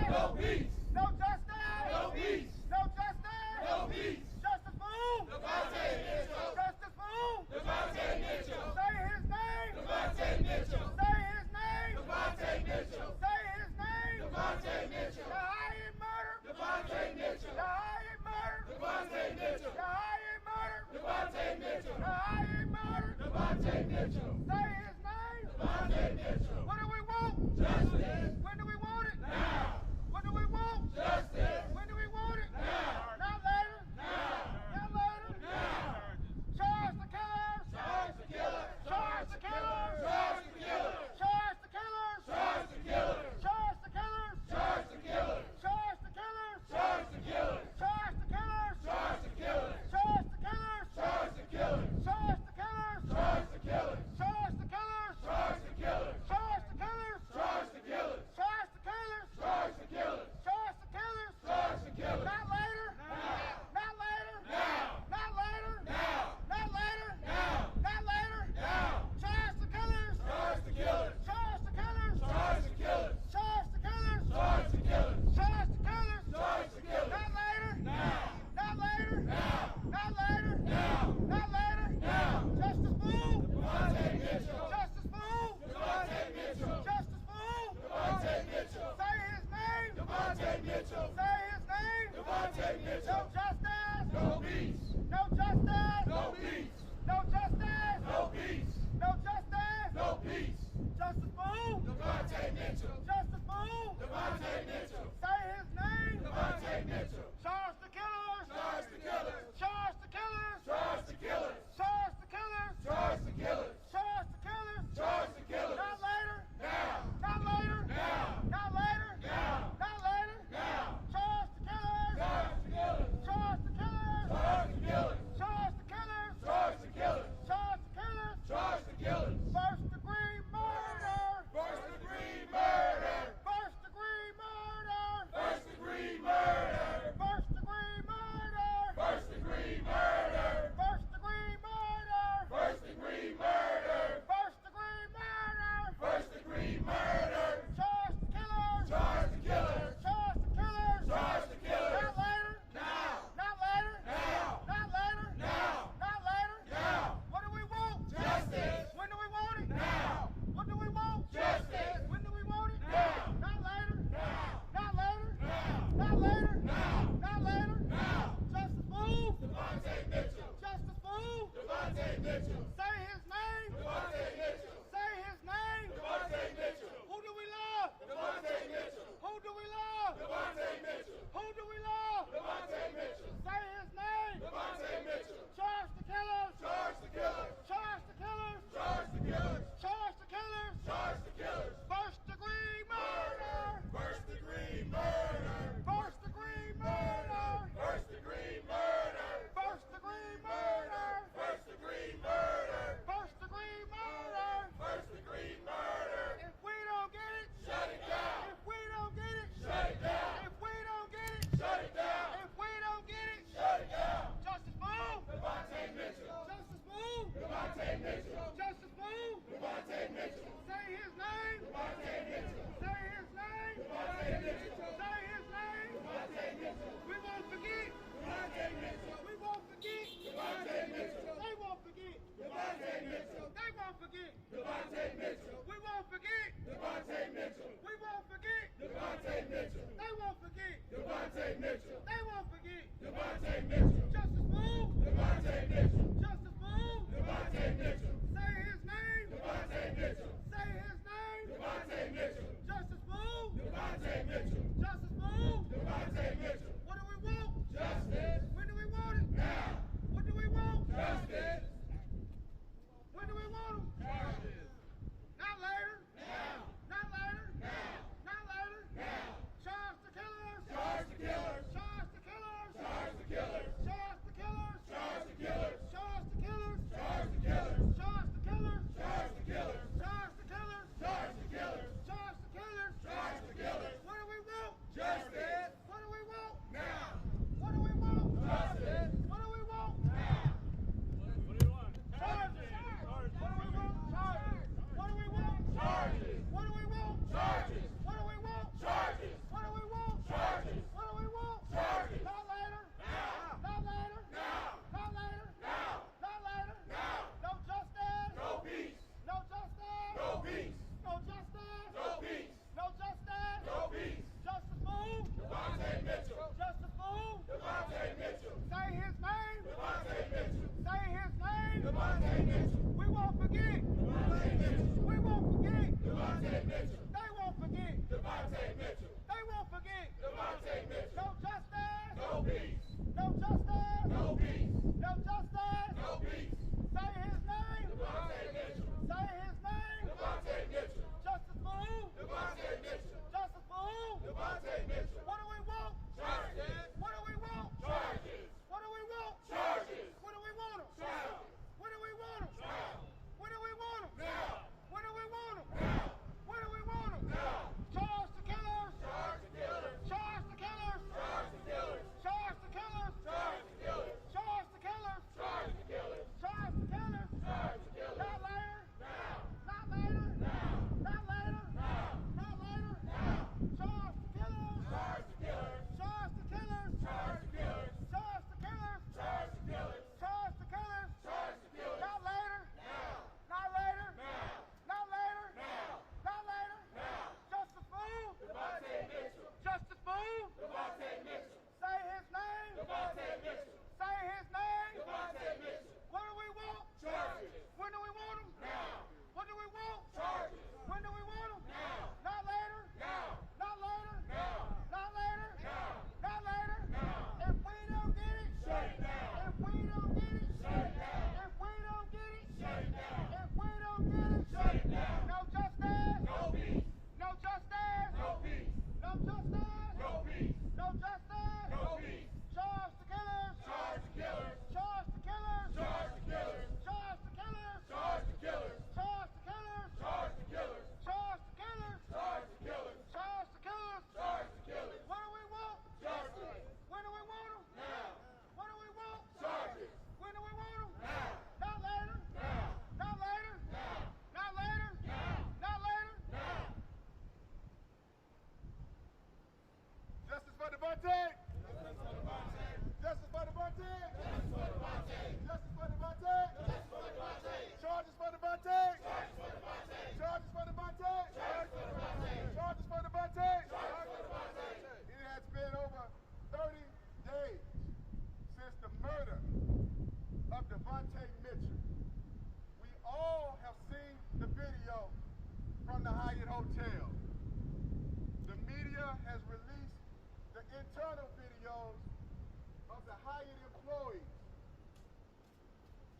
No peace. No justice. No peace. No justice. No peace. Justice for who? Devontae Mitchell. Justice for who? Devontae Mitchell. Say his name. Devontae Mitchell. Say his name. Devontae Mitchell. Say his name. Devontae Mitchell. The highest murder. Devontae Mitchell. The highest murder. Devontae Mitchell. The highest murder. Devontae Mitchell. The highest murder. Devontae Mitchell. Say his name. Devontae Mitchell. What do we want? Justice. When do we want it? Now. What do we want? Justice. Devontae! Justice for Devontae! Justice for Devontae! Charges for Devontae! Charges for Devontae! Charges for Devontae! It has been over 30 days since the murder of Devontae Mitchell. We all have seen the video from the Hyatt Hotel. The media has released the internal videos of the Hyatt employees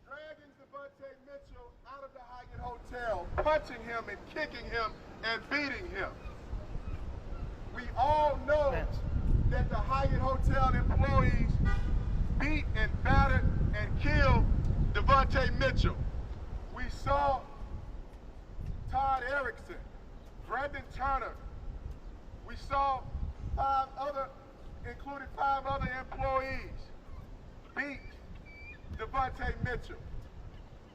dragging Devontae Mitchell out of the Hyatt Hotel, punching him and kicking him and beating him. We all know that the Hyatt Hotel employees beat and battered and killed Devontae Mitchell. We saw Todd Erickson, Brandon Turner. We saw including five other employees, beat Devontae Mitchell.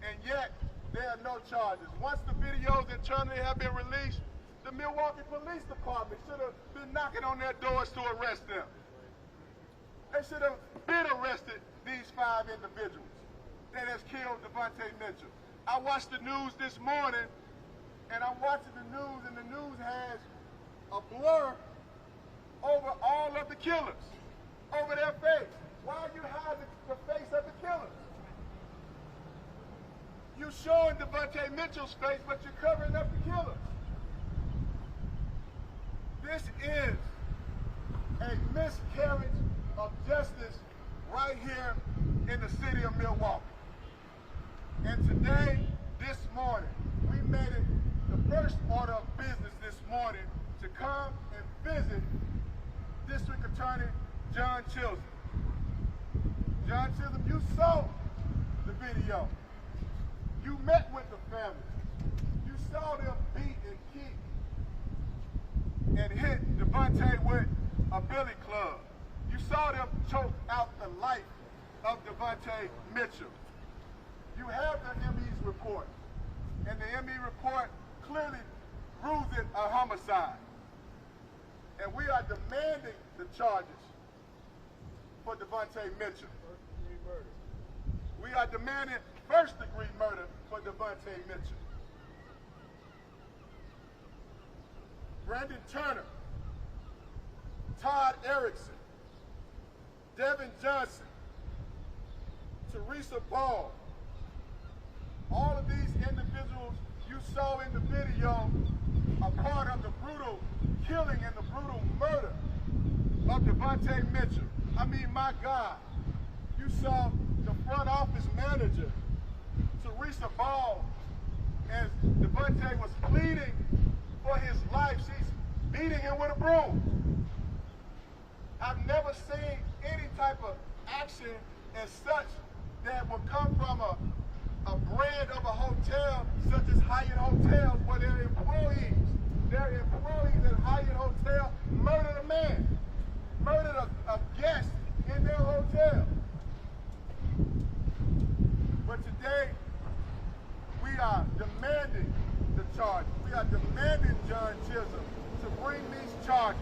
And yet, there are no charges. Once the videos internally have been released, the Milwaukee Police Department should have been knocking on their doors to arrest them. They should have been arrested, these five individuals that has killed Devontae Mitchell. I watched the news this morning, and I'm watching the news, and the news has a blur over all of the killers, over their face. Why are you hiding the face of the killers? You're showing Devontae Mitchell's face, but you're covering up the killers. This is a miscarriage of justice right here in the city of Milwaukee. And today, this morning, we made it the first order of business this morning to come and visit District Attorney John Chisholm. John Chisholm, you saw the video. You met with the family. You saw them beat and kick and hit Devontae with a billy club. You saw them choke out the life of Devontae Mitchell. You have the ME's report, and the ME report clearly rules it a homicide. And we are demanding the charges for Devontae Mitchell. First-degree murder. We are demanding first-degree murder for Devontae Mitchell. Brandon Turner, Todd Erickson, Devin Johnson, Teresa Ball, all of these individuals you saw in the video are part of the brutal killing and the brutal murder of Devontae Mitchell. I mean, my God, you saw the front office manager, Teresa Ball, as Devontae was pleading for his life. She's beating him with a broom. I've never seen any type of action as such that would come from a brand of a hotel such as Hyatt Hotels, where their employees at Hyatt Hotel murdered a man, murdered a guest in their hotel. But today, we are demanding the charges. We are demanding John Chisholm to bring these charges.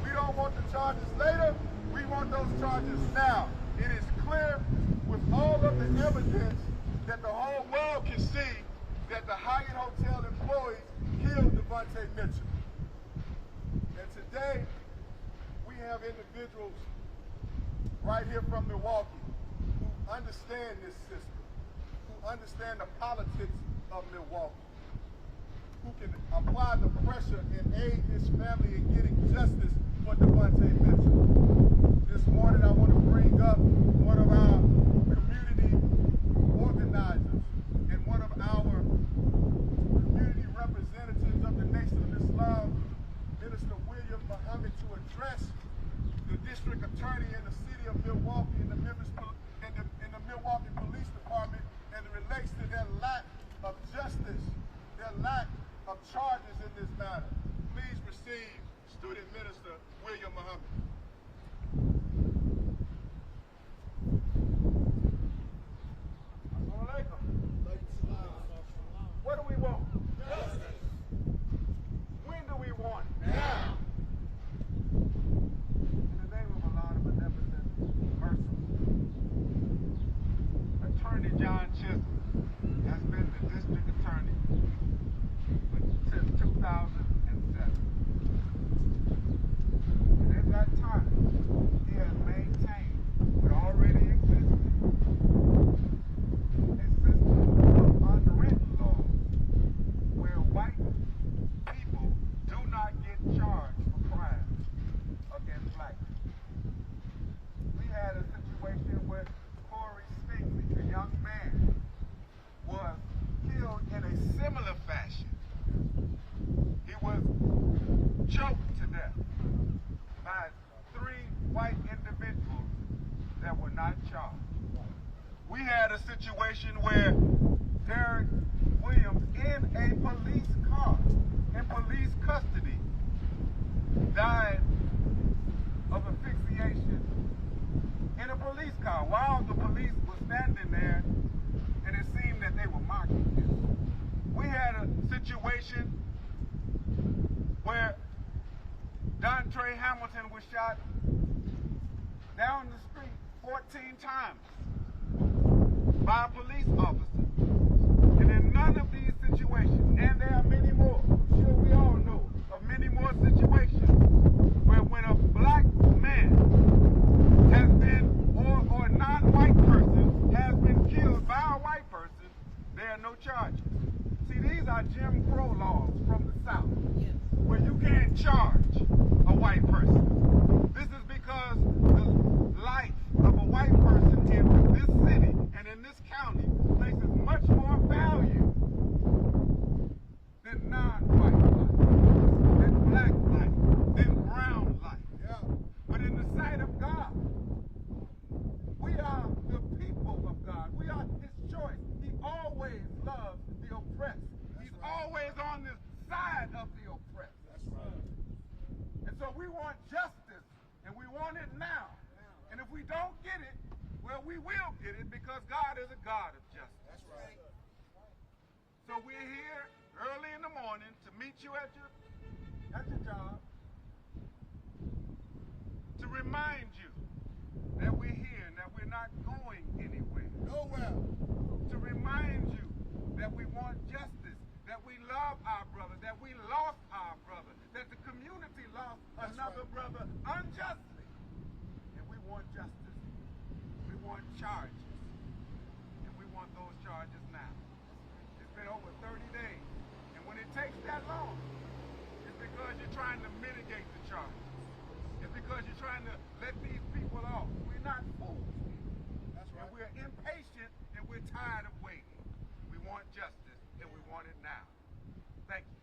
We don't want the charges later. We want those charges now. It is clear with all of the evidence that the whole world can see that the Hyatt Hotel employees killed Devontae Mitchell. And today, we have individuals right here from Milwaukee who understand this system, who understand the politics of Milwaukee, who can apply the pressure and aid his family in getting justice for Devontae Mitchell. This morning, I want to bring up one of our community organizers and one of our community representatives of the Nation of Islam, Minister William Muhammad, to address the district attorney in the city of Milwaukee and the Milwaukee Police Department as it relates to their lack of justice, their lack of charges in this matter. Please receive Student Minister William Muhammad. What do we want? Justice. When do we want? Now. In the name white individuals that were not charged. We had a situation where Derek Williams, in a police car, in police custody, died of asphyxiation in a police car while the police were standing there, and it seemed that they were mocking him. We had a situation where Dontre Hamilton was shot down the street 14 times by a police officer. And in none of these situations, and there are many more, I'm sure we all know of many more situations, where when a black man has been, or a non-white person has been killed by a white person, there are no charges. See, these are Jim Crow laws from the South, where you can't charge a white person. This is because the life of a white person in this city and in this county places much more value than non-white life, than black life, than brown life. Yeah. But in the sight of God, we are the people of God. We are His choice. He always loves the oppressed. He's always on the side of the oppressed. That's right. And so we want justice, and we want it now. And if we don't get it, well, we will get it, because God is a God of justice. That's right. So we're here early in the morning to meet you at your job, to remind you that we're here and that we're not going anywhere. Nowhere. To remind you that we want justice, that we love our brother, that we lost our brother, that the community lost another brother unjustly. And we want justice. We want charges. And we want those charges now. It's been over 30 days. And when it takes that long, it's because you're trying to mitigate the charges. It's because you're trying to let these people off. We're not fools. That's right. And we're impatient, and we're tired of waiting. We want justice, and we want it now. Thank you.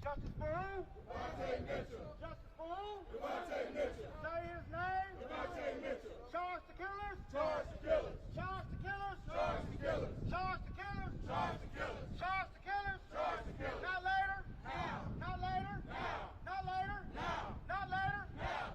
Justice for who? Devontae Mitchell. Justice for who? Devontae Mitchell. Say his name. Devontae Mitchell. Charge the killers. Charge the killers. Charge the killers. Charge the killers. Charge the killers. Charge the killers. Charge the killers. Charge the killers. Not later. Now. Not later. Now. Not later. Now. Not later. Now.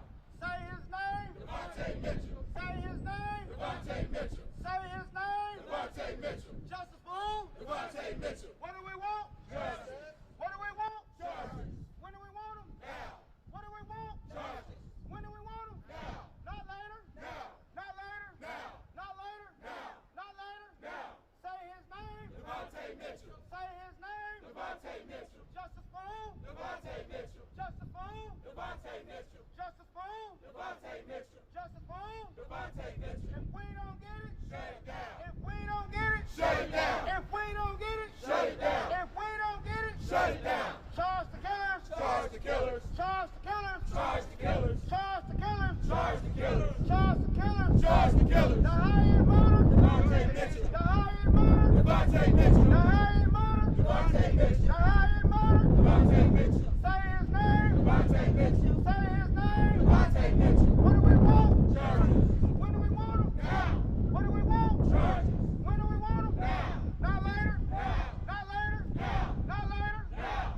Say his name. Devontae Mitchell. Say his name. Devontae Mitchell. Say his name. Devontae Mitchell. Justice for who? Devontae Mitchell. What do we want? Justice. What do we want? Justice. When do we want them? Now. What do we want? Justice. When do we want them? Now. Not later. Now. Not later. Now. Not later. Now. Not later. Now. Say his name. Devontae Mitchell. Say his name. Devontae Mitchell. Justice for who? Devontae Mitchell. Justice for who? Devontae Mitchell. Justice for who? Devontae Mitchell. Justice for who? Devontae Mitchell. If we don't get it, Shut it down. if we don't get it, Shut it down. if we don't get it, Shut it down. if we don't get it, Shut it down. charge the killers, Charge the killers. charge the killers, Charge the killers. charge the killers, Charge the killers. charge the killers, Charge the killers. the highest murder, Devontae Mitchell. the highest murder, Devontae Mitchell. the highest murder, Devontae Mitchell. the highest murder, Devontae Mitchell. say his name, Devontae Mitchell. say his name, Devontae Mitchell. what do we want? Charges. When do we want them? Now. What do we want? Charges. When do we want them? Now. Not later. Now. Not later. Now. Not later. Now.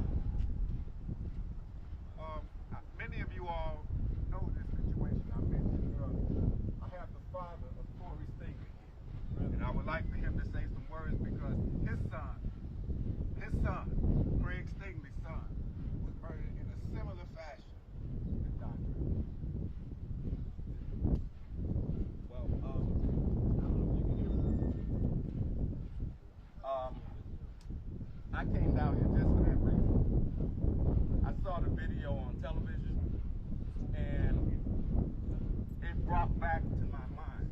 Many of you all know this situation I mentioned earlier. I have the father of Corey Stingley here, and I would like for him to say some words, because his son, Craig Stingley's son, was murdered in a similar fashion to Dr. Well, I don't know if you can hear me. I came down here just for that reason. I saw the video on television, and it brought back to my mind.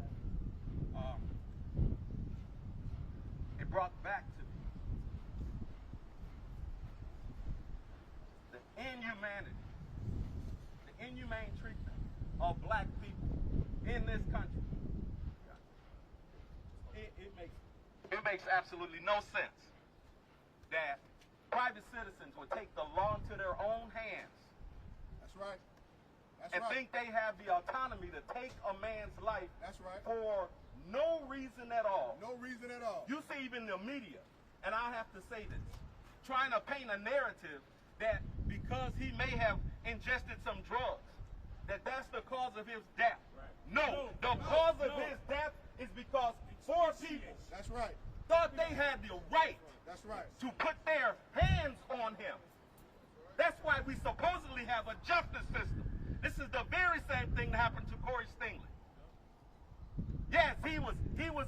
It brought back to me the inhumanity, the inhumane treatment of black people in this country. It makes absolutely no sense that private citizens would take the law into their own hands That's right. That's and right. think they have the autonomy to take a man's life That's right. for no reason at all. No reason at all. You see even the media, and I have to say this, trying to paint a narrative that because he may have ingested some drugs, that's the cause of his death. No, the cause of his death is because four people That's right. thought they had the right That's right. to put their hands on him. That's why we supposedly have a justice system. This is the very same thing that happened to Corey Stingley. Yes, he was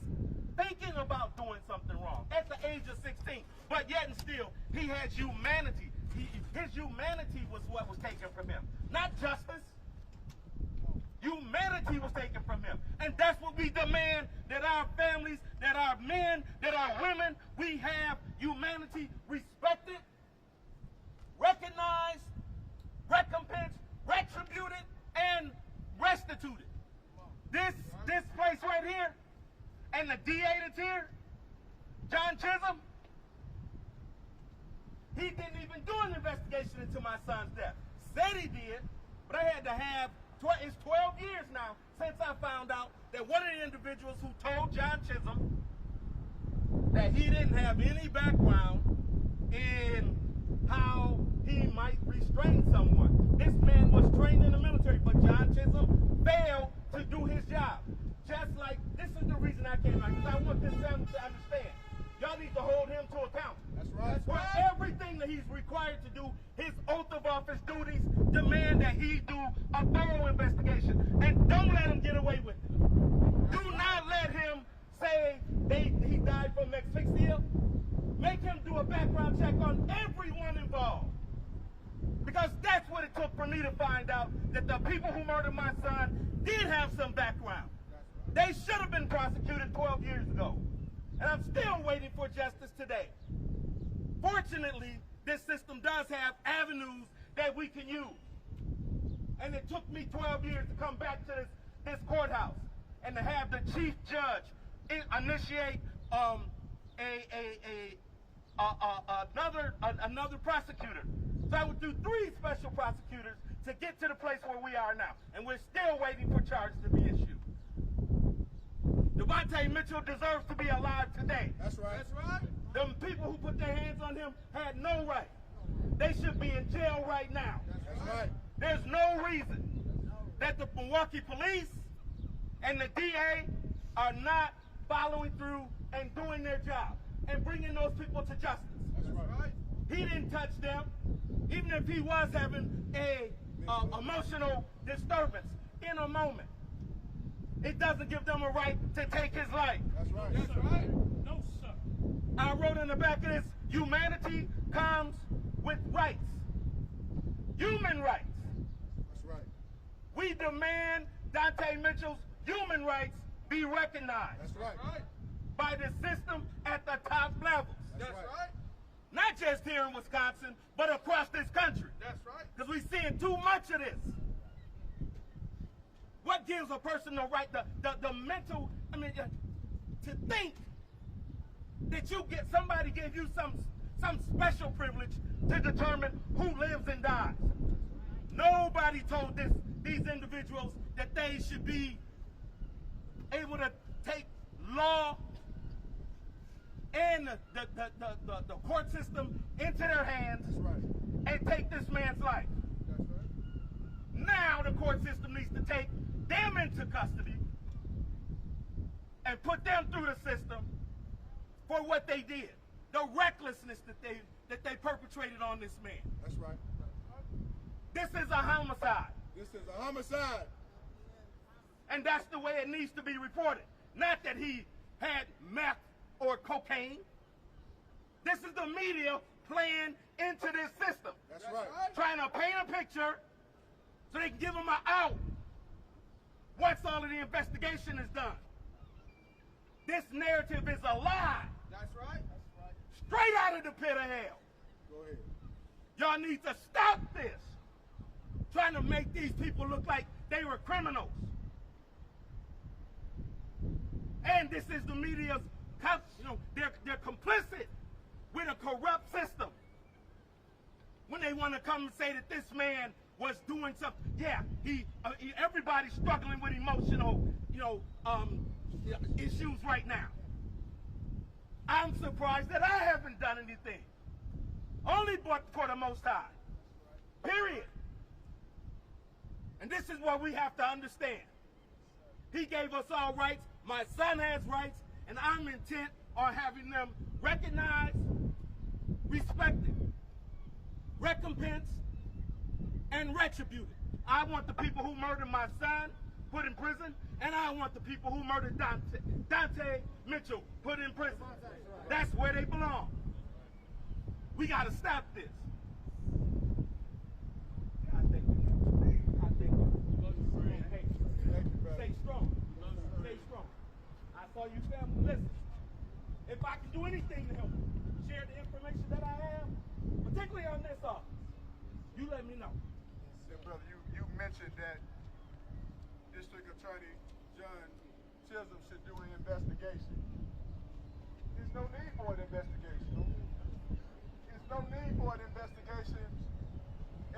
thinking about doing something wrong at the age of 16, but yet and still he had humanity. His humanity was what was taken from him, not justice. Humanity was taken from him. And that's what we demand, that our families, that our men, that our women, we have humanity respected, recognized, recompensed, retributed, and restituted. This place right here, and the DA that's here, John Chisholm, he didn't even do an investigation into my son's death. Said he did, but I had to have, it's 12 years now since I found out that one of the individuals who told John Chisholm that he didn't have any background in how he might restrain someone. This man was trained in the military, but John Chisholm failed to do his job. Just like, this is the reason I came out, because I want this family to understand. Y'all need to hold him to account. That's right. For everything that he's required to do, his oath of office duties demand that he do a thorough investigation. And don't let him get away with it. Do not let him say he died from asphyxia. Make him do a background check on everyone involved. Because that's what it took for me to find out that the people who murdered my son did have some background. They should have been prosecuted 12 years ago. And I'm still waiting for justice today. Fortunately, this system does have avenues that we can use. And it took me 12 years to come back to this courthouse and to have the chief judge initiate another prosecutor. So I would do 3 special prosecutors to get to the place where we are now. And we're still waiting for charges to be issued. Devontae Mitchell deserves to be alive today. That's right. That's right. The people who put their hands on him had no right. They should be in jail right now. That's right. There's no reason that the Milwaukee police and the DA are not following through and doing their job and bringing those people to justice. That's right. He didn't touch them, even if he was having a emotional disturbance in a moment. It doesn't give them a right to take his life. That's right. That's right. No, sir. I wrote in the back of this, humanity comes with rights. Human rights. That's right. We demand Dante Mitchell's human rights be recognized. That's right. By the system at the top levels. That's right. Not just here in Wisconsin, but across this country. That's right. Because we're seeing too much of this. What gives a person the right, the mental, to think that somebody gave you some special privilege to determine who lives and dies. Nobody told these individuals that they should be able to take law and the court system into their hands. That's right. And take this man's life. That's right. Now the court system needs to take them into custody and put them through the system for what they did. The recklessness that they perpetrated on this man. That's right. This is a homicide. This is a homicide. And that's the way it needs to be reported. Not that he had meth or cocaine. This is the media playing into this system. That's right. Trying to paint a picture so they can give him an out once all of the investigation is done. This narrative is a lie. That's right. Straight out of the pit of hell. Go ahead. Y'all need to stop this. Trying to make these people look like they were criminals. And this is the media's, they're complicit with a corrupt system. want to come and say that this man was doing something. Yeah, everybody's struggling with emotional, issues right now. I'm surprised that I haven't done anything. Only but for the Most High. Period. And this is what we have to understand. He gave us all rights. My son has rights, and I'm intent on having them recognized, respected, recompensed, and retributed. I want the people who murdered my son put in prison, and I want the people who murdered Dante Mitchell put in prison. That's where they belong. We got to stop this. Stay strong. Stay strong. I saw you, family. Listen, if I can do anything to help share the information that I have, particularly on this office, you let me know. Yeah, brother, you mentioned that District Attorney John Chisholm should do an investigation. There's no need for an investigation. There's no need for an investigation.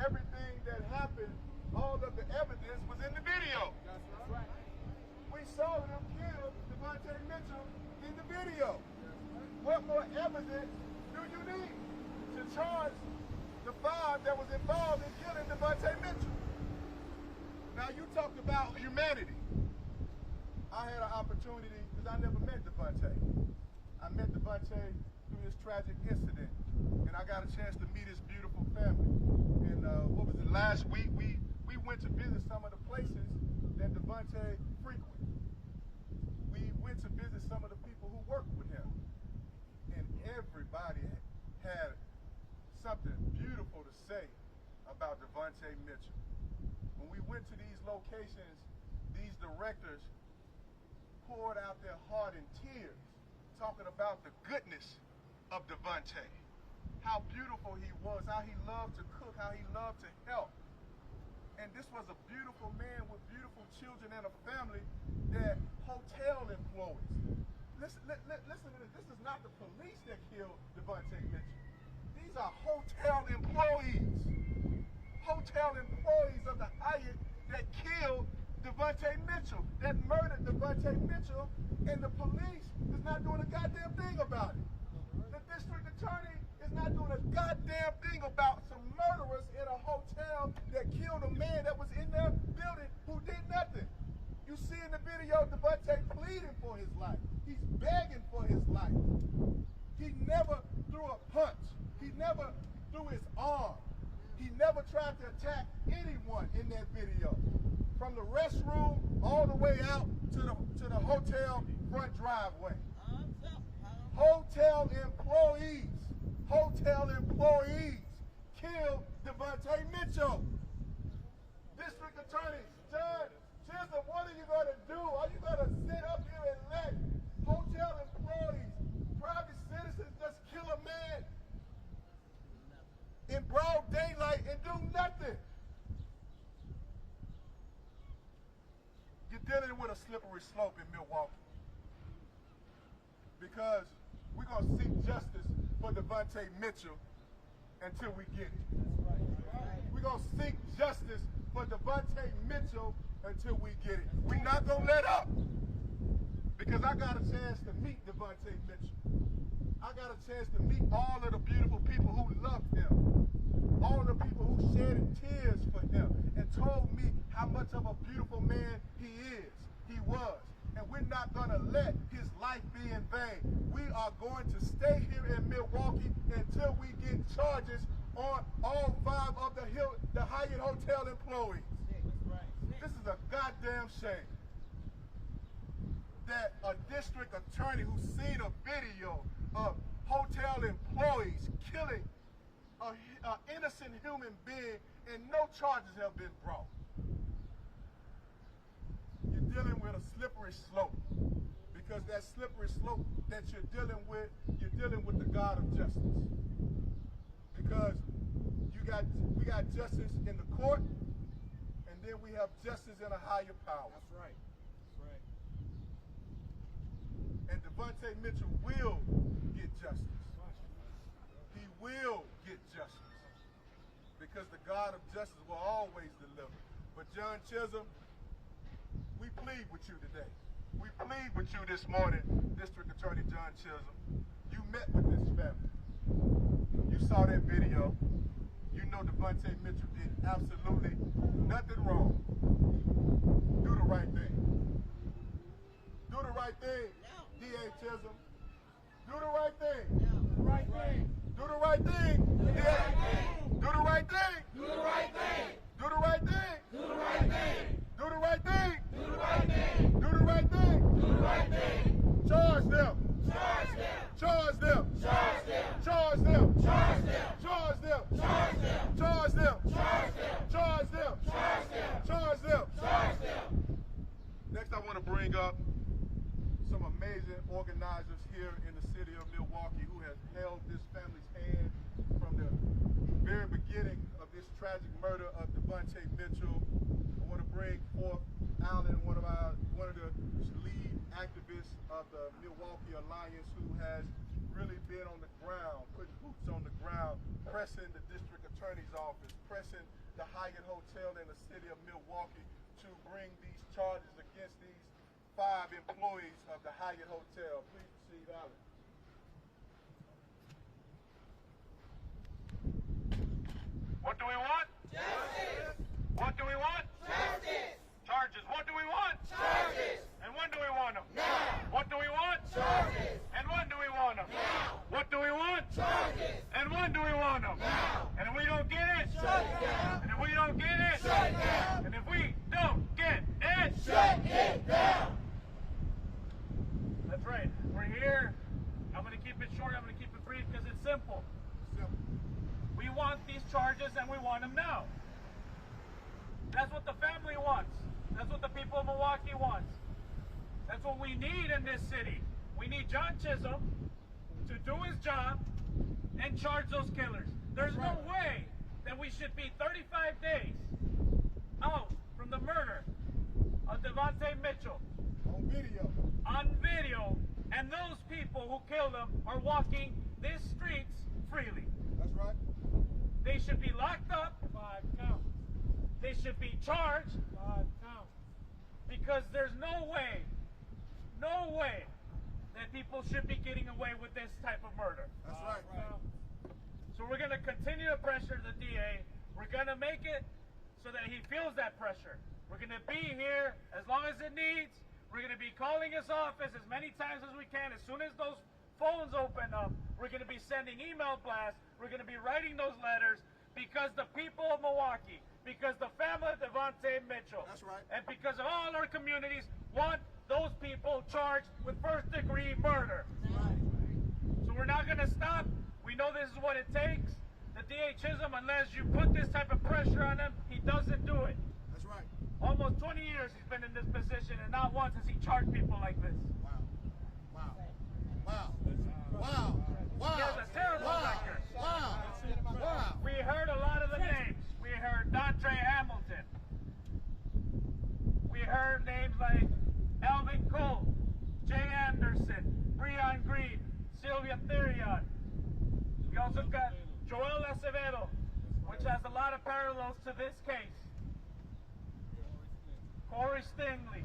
Everything that happened, all of the evidence was in the video. That's right. We saw them kill Devontae Mitchell in the video. What more evidence do you need to charge the 5 that was involved in killing Devontae Mitchell? Now you talked about humanity. I had an opportunity, because I never met Devontae. I met Devontae through this tragic incident, and I got a chance to meet his beautiful family. And what was it, last week, we went to visit some of the places that Devontae frequented. We went to visit some of the people who worked with him. And everybody had something beautiful to say about Devontae Mitchell. When we went to these locations, these directors poured out their heart in tears, talking about the goodness of Devontae, how beautiful he was, how he loved to cook, how he loved to help. And this was a beautiful man with beautiful children and a family that hotel employees. Listen to this. This is not the police that killed Devontae Mitchell. These are hotel employees. Hotel employees of the Hyatt that killed Devontae Mitchell, that murdered Devontae Mitchell, and the police is not doing a goddamn thing about it. The district attorney is not doing a goddamn thing about some murderers in a hotel that killed a man that was in their building who did nothing. You see in the video Devontae pleading for his life. He's begging for his life. He never threw a punch. He never threw his arm. He never tried to attack anyone in that video. From the restroom all the way out to the hotel front driveway. Hotel employees killed Devontae Mitchell. District Attorney John Chisholm, what are you going to do? Are you going to sit up here and let hotel employees, private citizens just kill a man in broad daylight and do nothing? You're dealing with a slippery slope in Milwaukee, because we're going to seek justice for Devontae Mitchell until we get it. We're going to seek justice for Devontae Mitchell until we get it. We're not going to let up, because I got a chance to meet Devontae Mitchell. I got a chance to meet all of the beautiful people who loved him, all the people who shedded tears for him and told me how much of a beautiful man he was. And we're not going to let his life be in vain. We are going to stay here in Milwaukee until we get charges on all 5 of the Hyatt Hotel employees. This is a goddamn shame that a district attorney who's seen a video of hotel employees killing an innocent human being and no charges have been brought. You're dealing with a slippery slope, because that slippery slope that you're dealing with the God of justice. Because we got justice in the court, and then we have justice in a higher power. That's right. That's right. And Devontae Mitchell will get justice. He will get justice. because the God of justice will always deliver. But John Chisholm, we plead with you today. We plead with you this morning, District Attorney John Chisholm. You met with this family. You saw that video. You know Devontae Mitchell did absolutely nothing wrong. Do the right thing. Do the right thing, D.A. Chisholm. Do the right thing. Do the right thing. Do the right thing. Do the right thing. Do the right thing. Do the right thing. Do the right thing. Do the right thing. Do the right thing. Do the right thing. Do the right thing. Do the right thing. Charge them. Charge them. Charge them. Charge them. Charge them. Charge them. Charge them. Charge them. Charge them. Charge them. Charge them. Charge them. Charge them. Charge them. Next, I want to bring up some amazing organizers here in the city of Milwaukee who have held this family's hand from the very beginning of this tragic murder of Devontae Mitchell. I want to bring forth Alan, one of the lead activists of the Milwaukee Alliance, who has really been on the ground, putting boots on the ground, pressing the district attorney's office, pressing the Hyatt Hotel in the city of Milwaukee to bring these charges against these 5 employees of the Hyatt Hotel. Please proceed, Alan. What do we want? Justice. What do we want? Justice. Charges. What do we want? Charges. And when do we want them? Now. What do we want? Charges. And when do we want them? Now. What do we want? Charges. And when do we want them? Now. And if we don't get it, Shut it down. and if we don't get it, Shut it down. and if we don't get it, Shut it down. That's right. We're here. I'm going to keep it short. I'm going to keep it brief because it's simple. We want these charges and we want them now. That's what the family wants. That's what the people of Milwaukee wants. That's what we need in this city. We need John Chisholm to do his job and charge those killers. There's no way that we should be 35 days out from the murder of Devontae Mitchell On video. and those people who killed him are walking these streets freely. That's right. They should be locked up. 5 counts. They should be charged 5 counts. because there's no way that people should be getting away with this type of murder. That's right. So we're going to continue to pressure the DA. We're going to make it so that he feels that pressure. We're going to be here as long as it needs. We're going to be calling his office as many times as we can. As soon as those phones open up, we're going to be sending email blasts. We're going to be writing those letters because the people of Milwaukee, because the family of Devontae Mitchell, That's right. and because of all our communities want those people charged with first-degree murder. So we're not going to stop. We know this is what it takes. The DA Chisholm, unless you put this type of pressure on him, he doesn't do it. That's right. Almost 20 years he's been in this position, and not once has he charged people like this. Wow. Wow. Wow. Wow. Wow. He has a terrible record. Wow. Wow. We heard a lot of the names. We heard Dontre Hamilton. We heard names like Alvin Cole, Jay Anderson, Breon Green, Sylvia Therion. We also got Joel Acevedo, which has a lot of parallels to this case. Corey Stingley,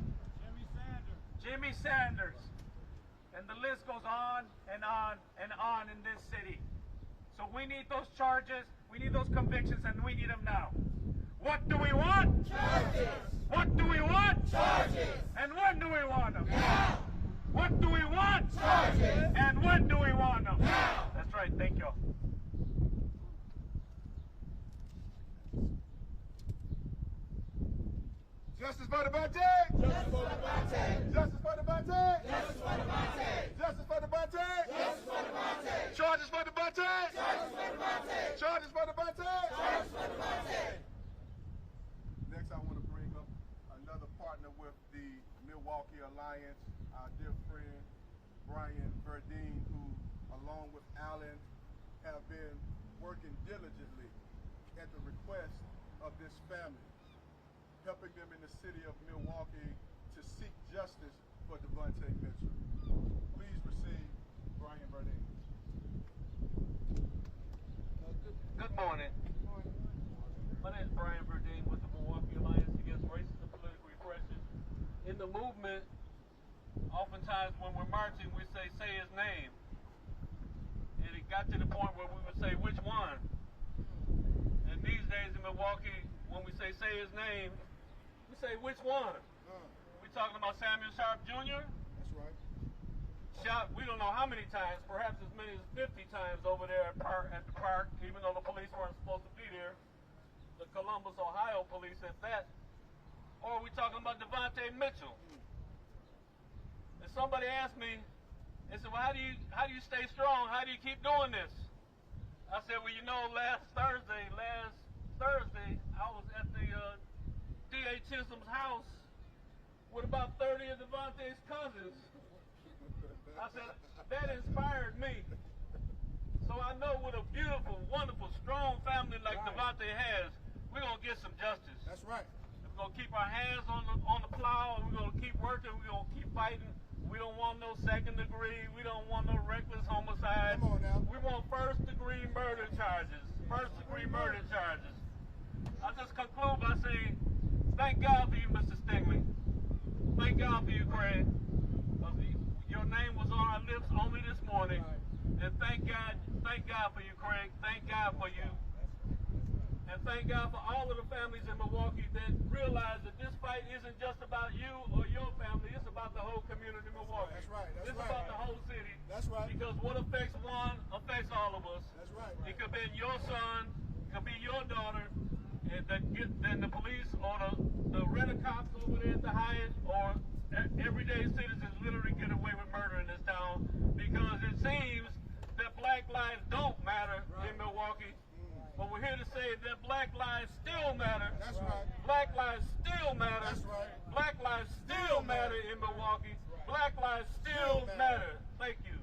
Jimmy Sanders, and the list goes on and on and on in this city. So we need those charges, we need those convictions, and we need them now. What do we want? Charges. What do we want? Charges. And when do we want them? Now. What do we want? Charges. And when do we want them? Now. That's right, thank you. Justice for Devontae. Justice for Devontae. Justice for Devontae. Justice for Devontae. Justice for Devontae. Justice for Devontae. Charges for Devontae. Charges for Devontae. Charges for Devontae. Charges for Devontae. Next, I want to bring up another partner with the Milwaukee Alliance, our dear friend, Brian Verdine, who, along with Alan, have been working diligently at the request of this family, helping them in the city of Milwaukee to seek justice for Devontae Mitchell. Please receive Brian Verdine. Good morning. My name is Brian Verdine with the Milwaukee Alliance Against Racist and Political Repression. In the movement, oftentimes when we're marching, we say his name. And it got to the point where we would say, which one? And these days in Milwaukee, when we say his name, we say, which one? We're talking about Samuel Sharp Jr.? That's right. Shot, we don't know how many times, perhaps as many as 50 times over there at the park, even though the police weren't supposed to be there. The Columbus, Ohio police at that. Or are we talking about Devontae Mitchell? And somebody asked me, they said, well, how do you stay strong? How do you keep doing this? I said, well, you know, last Thursday, I was at the D.A. Chisholm's house with about 30 of Devontae's cousins. I said, that inspired me. So I know with a beautiful, wonderful, strong family like Devontae has, we're going to get some justice. That's right. We're going to keep our hands on the plow, and we're going to keep working. We're going to keep fighting. We don't want no second degree. We don't want no reckless homicide. Come on now. We want first degree murder charges. First degree murder charges. I'll just conclude by saying, thank God for you, Mr. Stingley. Thank God for you, Craig. Your name was on our lips only this morning. And thank God for you, Craig. Thank God for you. And thank God for all of the families in Milwaukee that realize that this fight isn't just about you or your family. It's about the whole community of Milwaukee. That's right. It's about the whole city. That's right. Because what affects one affects all of us. That's right. It could be your son, it could be your daughter, and then the police or the rent-a-cops over there at the Hyatt or everyday citizens literally get away with murder in this town because it seems that black lives don't matter in Milwaukee. But we're here to say that black lives still matter. That's right. Black lives still matter. That's right. Black lives still matter in Milwaukee. Black lives still matter. Thank you.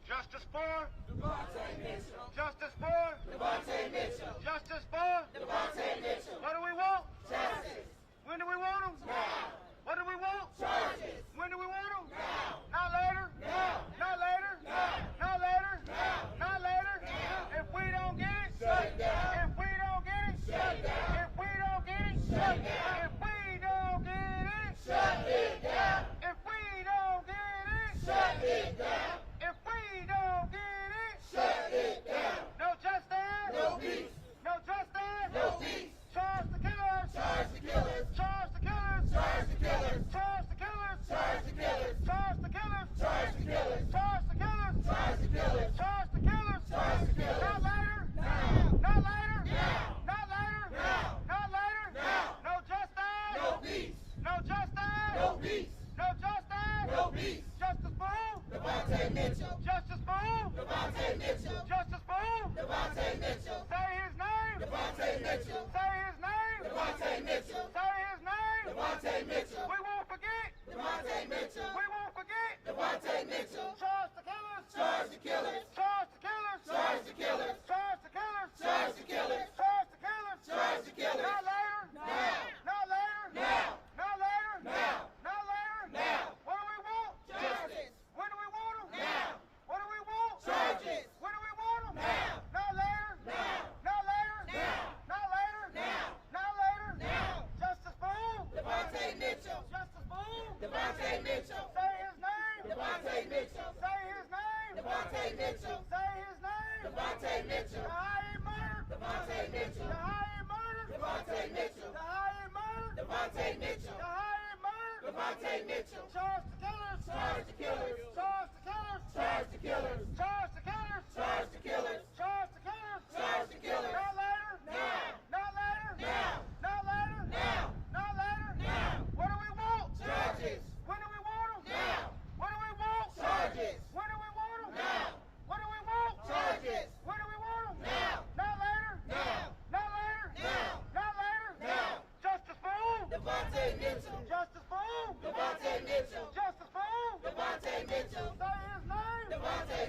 Justice for Devontae Mitchell. Justice for Devontae Mitchell. Justice for Devontae Mitchell. What do we want? Justice. When do we want them? Now. What do we want? Charges. When do we want them? Now. Not later. Now. Not later. Now. Not later. Now. Not later. Now. If we don't get it, Shut it down. If we don't get it, Shut it down. If we don't get it, Shut it down. If we don't get it, Shut it down. If we don't get it, Shut it down. If we don't get it, Shut it down. No justice. No peace. No justice. No peace. Charge the killers. Charge the killers. Charge the killers. Charge the killers. Charge the killers. Charge the killers. Charge the killers. Charge the killers. Charge the killers. Charge the killers. Charge the killers. Charge the killers. Not later. Now. Not later. Now. Not later. Now. Not later. Now. No justice. No peace. No justice. No peace. No justice. No peace. Justice for who? Devontae Mitchell. Justice for who? Devontae Mitchell. Justice for who? Devontae Mitchell. Say his name. Devontae Mitchell. Say his name. Devontae Mitchell. Say his name. Devontae Mitchell. We won't forget. Devontae Mitchell. We won't forget. Devontae Mitchell. Charge the killers. Charge the killers. Charge the killers. Charge the killers. Charge the killers. Charge the killers. Charge the killers. Charge the killers. Not later. Now. Not later. Now. Not later. Now. Not later. Now. What do we want? Justice. When do we want them? Now. What do we want? Charges. When do we want them? Now. Not later. Now. Not later. Now. Not later. Now. Not later. Now. Justice for who? Devontae Mitchell. Justice for who? Devontae Mitchell. Say his name. Devontae Mitchell. Say his name. Devontae Mitchell. Say his name. Devontae Mitchell. The high murder. Devontae Mitchell. The high murder. Devontae Mitchell. The high murder. Devontae Mitchell. The high murder. Devontae Mitchell. Charge the killers. Charge the killers. Charge the killers. Charge the killers. Charge the killers. Charge the killers. Charge the killers. Charge the killers. Not later. Now. Not later. Now. Not later. Now. Not later. Now. What do we want? Charges. When do we want them? Now. What do we want? Charges. When do we want them? Now. What do we want? Charges. When do we want them? Now. Not later. Now. Not later. Now. Not later. Now. Justice for who? Devontae Mitchell. Justice for who? Devontae Mitchell. Justice for who? Devontae Mitchell. Say his name. Devontae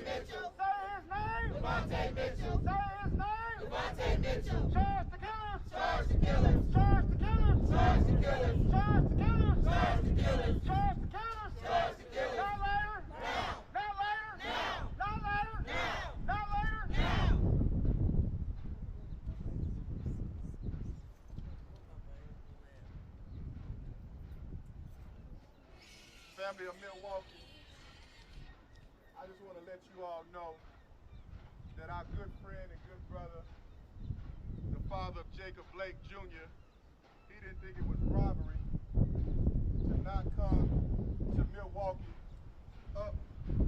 Family of Milwaukee, I just want to let you all know that our good friend and good brother, the father of Jacob Blake Jr., he didn't think it was robbery to not come to Milwaukee up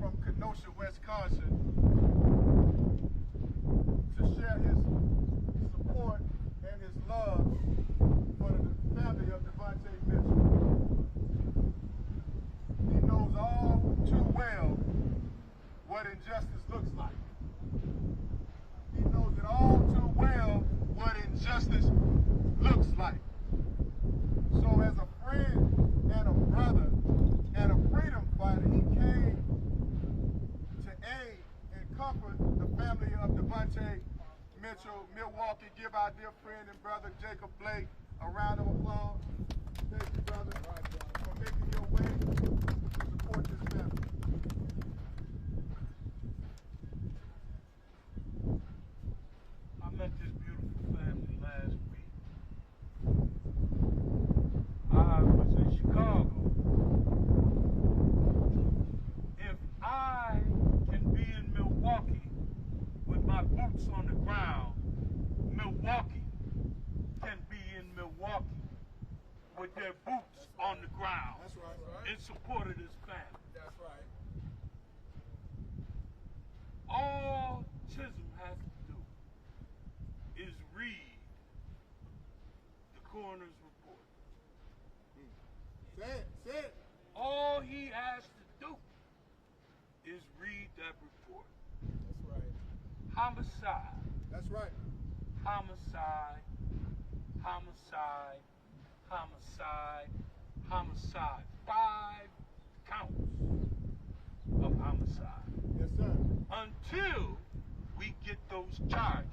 from Kenosha, Wisconsin to share his support and his love for the family of Devontae Mitchell. He knows all too well what injustice looks like. He knows it all too well what injustice looks like. So as a friend and a brother and a freedom fighter, he came to aid and comfort the family of Devontae Mitchell, Milwaukee. Give our dear friend and brother Jacob Blake a round of applause. Thank you, brother, for making your way to support this family. I met this beautiful family last week. I was in Chicago. If I can be in Milwaukee with my boots on the ground, Milwaukee can be in Milwaukee with their boots on the ground. That's right. In support of this family. That's right. All Chisholm has to do is read the coroner's report. Say it, say it. All he has to do is read that report. That's right. Homicide, That's right. homicide, homicide, homicide, homicide. 5 counts of homicide. Yes, sir. Until we get those charges.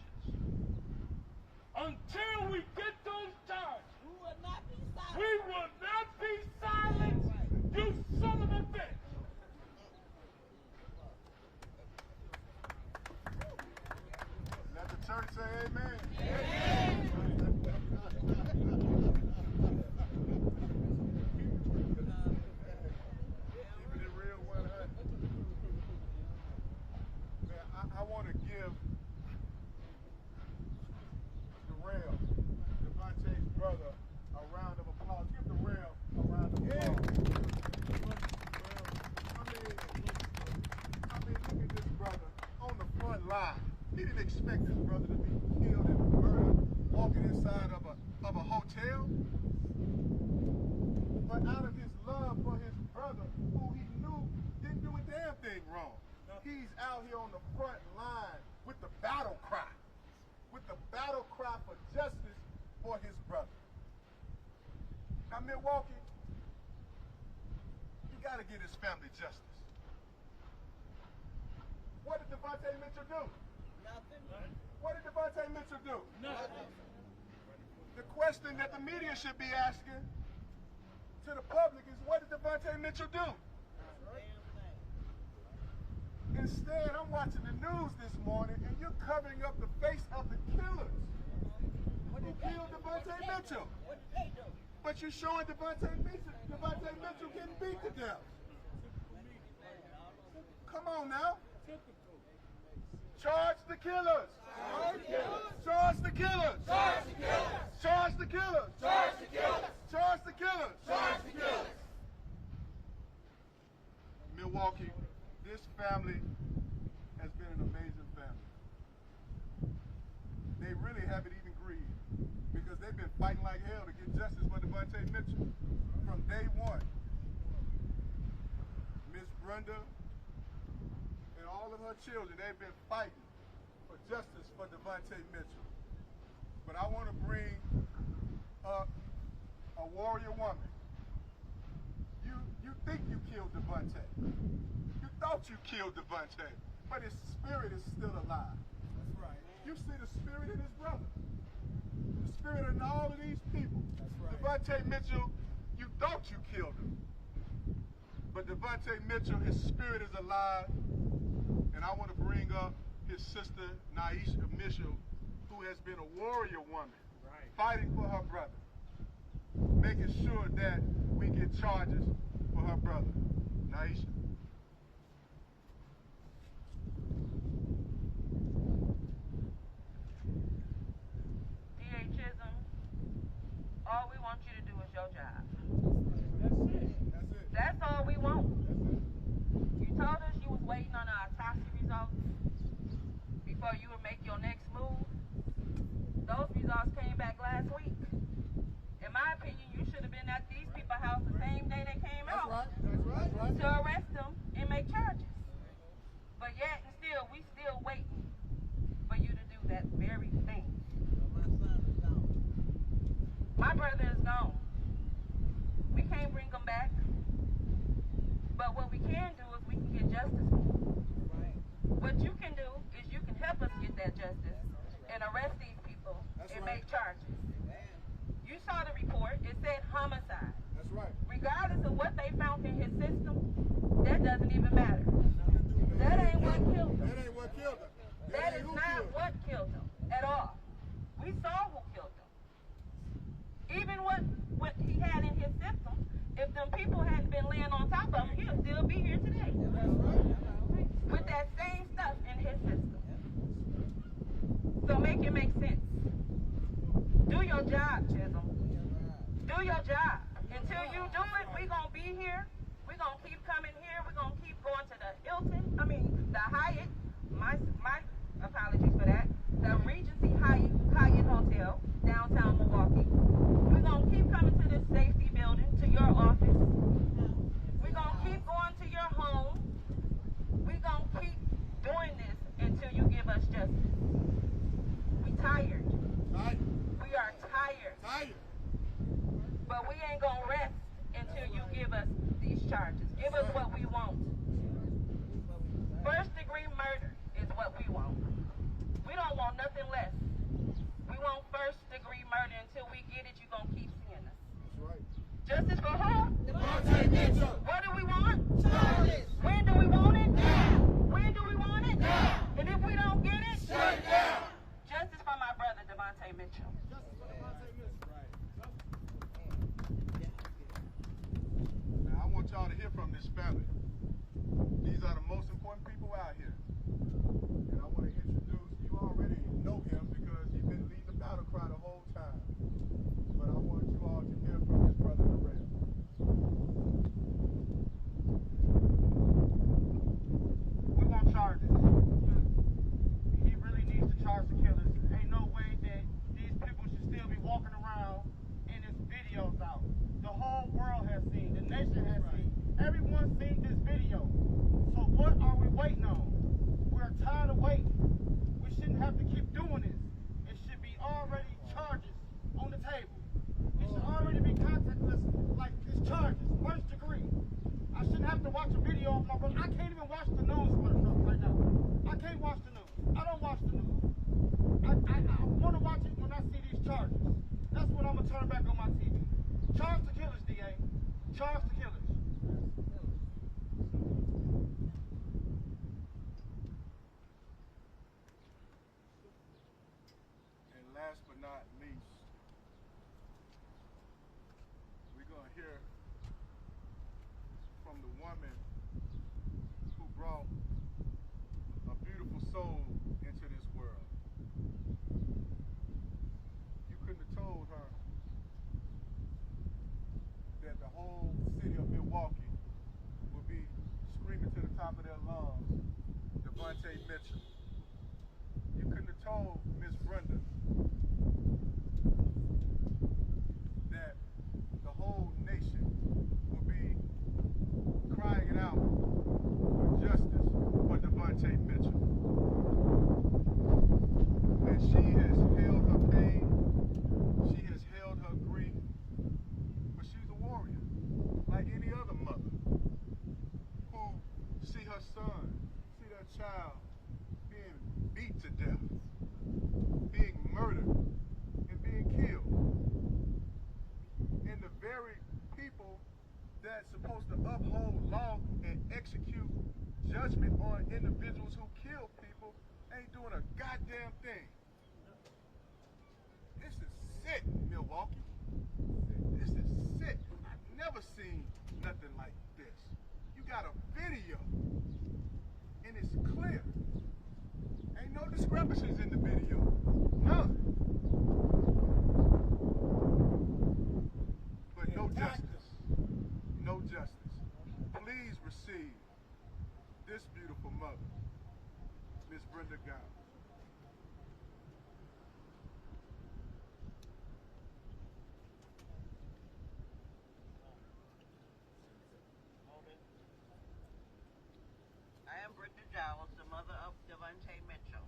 Until we get those charges. We will not be silent. We will not be silent, you son of a bitch. Let the church say amen. Amen. Keeping it real 100. Man, I want to give Darrell, Devontae's brother, a round of applause. Give Darrell a round of applause. I mean, look at this brother on the front line. He didn't expect his brother to be killed and murdered walking inside of a hotel. But out of his love for his brother, who he knew didn't do a damn thing wrong, he's out here on the front line with the battle cry for justice for his brother. Now, Milwaukee, you got to get his family justice. What did Devontae Mitchell do? Nothing. What did Devontae Mitchell do? Nothing. The question that the media should be asking to the public is, what did Devontae Mitchell do? Instead, I'm watching the news this morning, and you're covering up the face of the killers who killed Devontae Mitchell. What did they do? But you're showing Devontae Mitchell getting beat to death. Come on now. Charge the killers. Charge the killers. Charge the killers. Charge the killers. Charge the killers. Charge the killers. Charge the killers. Milwaukee, this family has been an amazing family. They really haven't even grieved because they've been fighting like hell to get justice for Devontae Mitchell from day one. Miss Brenda and all of her children, they've been fighting for justice for Devontae Mitchell. But I want to bring up a warrior woman. You think you killed Devontae. You thought you killed Devontae, but his spirit is still alive. That's right. You see the spirit in his brother. The spirit in all of these people. That's right. Devontae Mitchell, you thought you killed him. But Devontae Mitchell, his spirit is alive. And I want to bring up his sister, Naisha Mitchell, who has been a warrior woman, fighting for her brother, making sure that we get charges for her brother. Naisha. D.A. Chisholm, all we want you to do is your job. That's it. That's all we want. That's it. You told us you was waiting on our autopsy results before you would make your next move. Those results came back last week. In my opinion, you should have been at these people's house the same day they came That's out right. That's right. That's right. to arrest them and make charges. But yet and still, we still waiting for you to do that very thing. My brother is gone. We can't bring him back. But what we can do is we can get justice for him. What you can do is you can help us get that justice and arrest these people and make charges. You saw the report. It said homicide. That's right. Regardless of what they found in his system, that doesn't even matter. That ain't what killed him. That ain't what killed him. That is not what killed him at all. We saw who killed him. Even what he had in his system, if them people hadn't been laying on top of him, he'll still be here today. With that same stuff in his system. So make it make sense. Do your job, Chisholm. Do your job. Until you do it, we're going to be here. We're going to keep coming here. We're going to keep going to the the Hyatt, my apologies for that, the Regency Hyatt Hotel, downtown Milwaukee. We're going to keep coming to this safety building, to your office. We're going to keep going to your home. We're going to keep doing this until you give us justice. We tired. We are tired. But we ain't going to rest until you give us these charges. Give us what we want. First degree murder is what we want. We don't want nothing less. We want first degree murder. Until we get it, you're going to keep seeing us. That's right. Justice for who? Devontae Mitchell. What do we want? Charges. When do we want it? Now. When do we want it? Now. And if we don't get it? Shut down. Justice for my brother, Devontae Mitchell. Now, I want y'all to hear from this family. These are the most important people out here. And I want to introduce, you already know him because he's been leading the battle cry the whole time. But I want you all to hear from his brother, Darrell. We want charges. He really needs to charge the killers. Ain't no way that these people should still be walking around and this video's out. The whole world has seen, the nation has seen, everyone's seen this video. So what are we waiting on? We're tired of waiting. We shouldn't have to keep doing this. It should be already charges on the table. It should already be contactless, like it's charges, first degree. I shouldn't have to watch a video of my brother. I can't even watch the news right now. I can't watch the news. I don't watch the news. I want to watch it when I see these charges. That's when I'm going to turn back on my TV. Charge the killers, DA. Charge the killers. And last but not least, we're going to hear from the woman who brought a beautiful soul into this world. You couldn't have told her that the whole city of Milwaukee would be screaming to the top of their lungs, Devontae Mitchell. You couldn't have told Miss Brenda that the whole nation would be crying out for justice for Devontae Mitchell. And she has held her pain, she has held her grief, but she's a warrior, like any other mother who see her son, see their child being beat to death, being murdered, and being killed. And the very people that's supposed to uphold law and execute judgment on individuals who kill people ain't doing a goddamn thing. This is sick, Milwaukee. This is sick. I've never seen nothing like this. You got a video, and it's clear. Ain't no discrepancies in the video. None. But no justice. No justice. Please receive this beautiful mother, Miss Brenda Giles. I am Brenda Giles, the mother of Devontae Mitchell.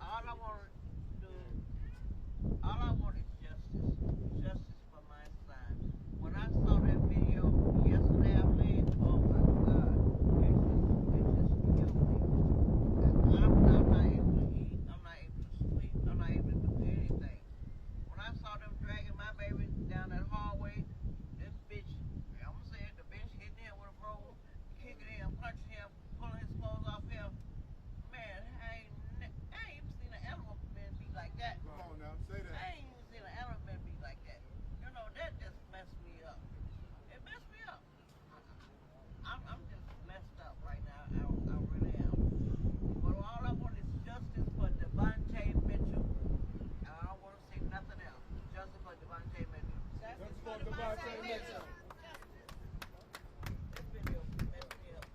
All I want is justice. Justice for my son. When I saw that video yesterday, I believe, oh my God, it just killed me. I'm not able to eat, I'm not able to sleep, I'm not able to do anything. When I saw them dragging my baby down that hallway, this bitch, I'm gonna say it, the bitch hitting him with a broom, kicking him, punching him, pulling his clothes off him. Man, I ain't even seen an animal man be like that. Come on now, say that. I ain't even seen an animal man be like that. You know, that just messed me up. It messed me up. I'm just messed up right now. I really am. But all I want is justice for Devontae Mitchell. I don't want to say nothing else. Justice for Devontae Mitchell. Justice for Devontae Mitchell. This video messed me up.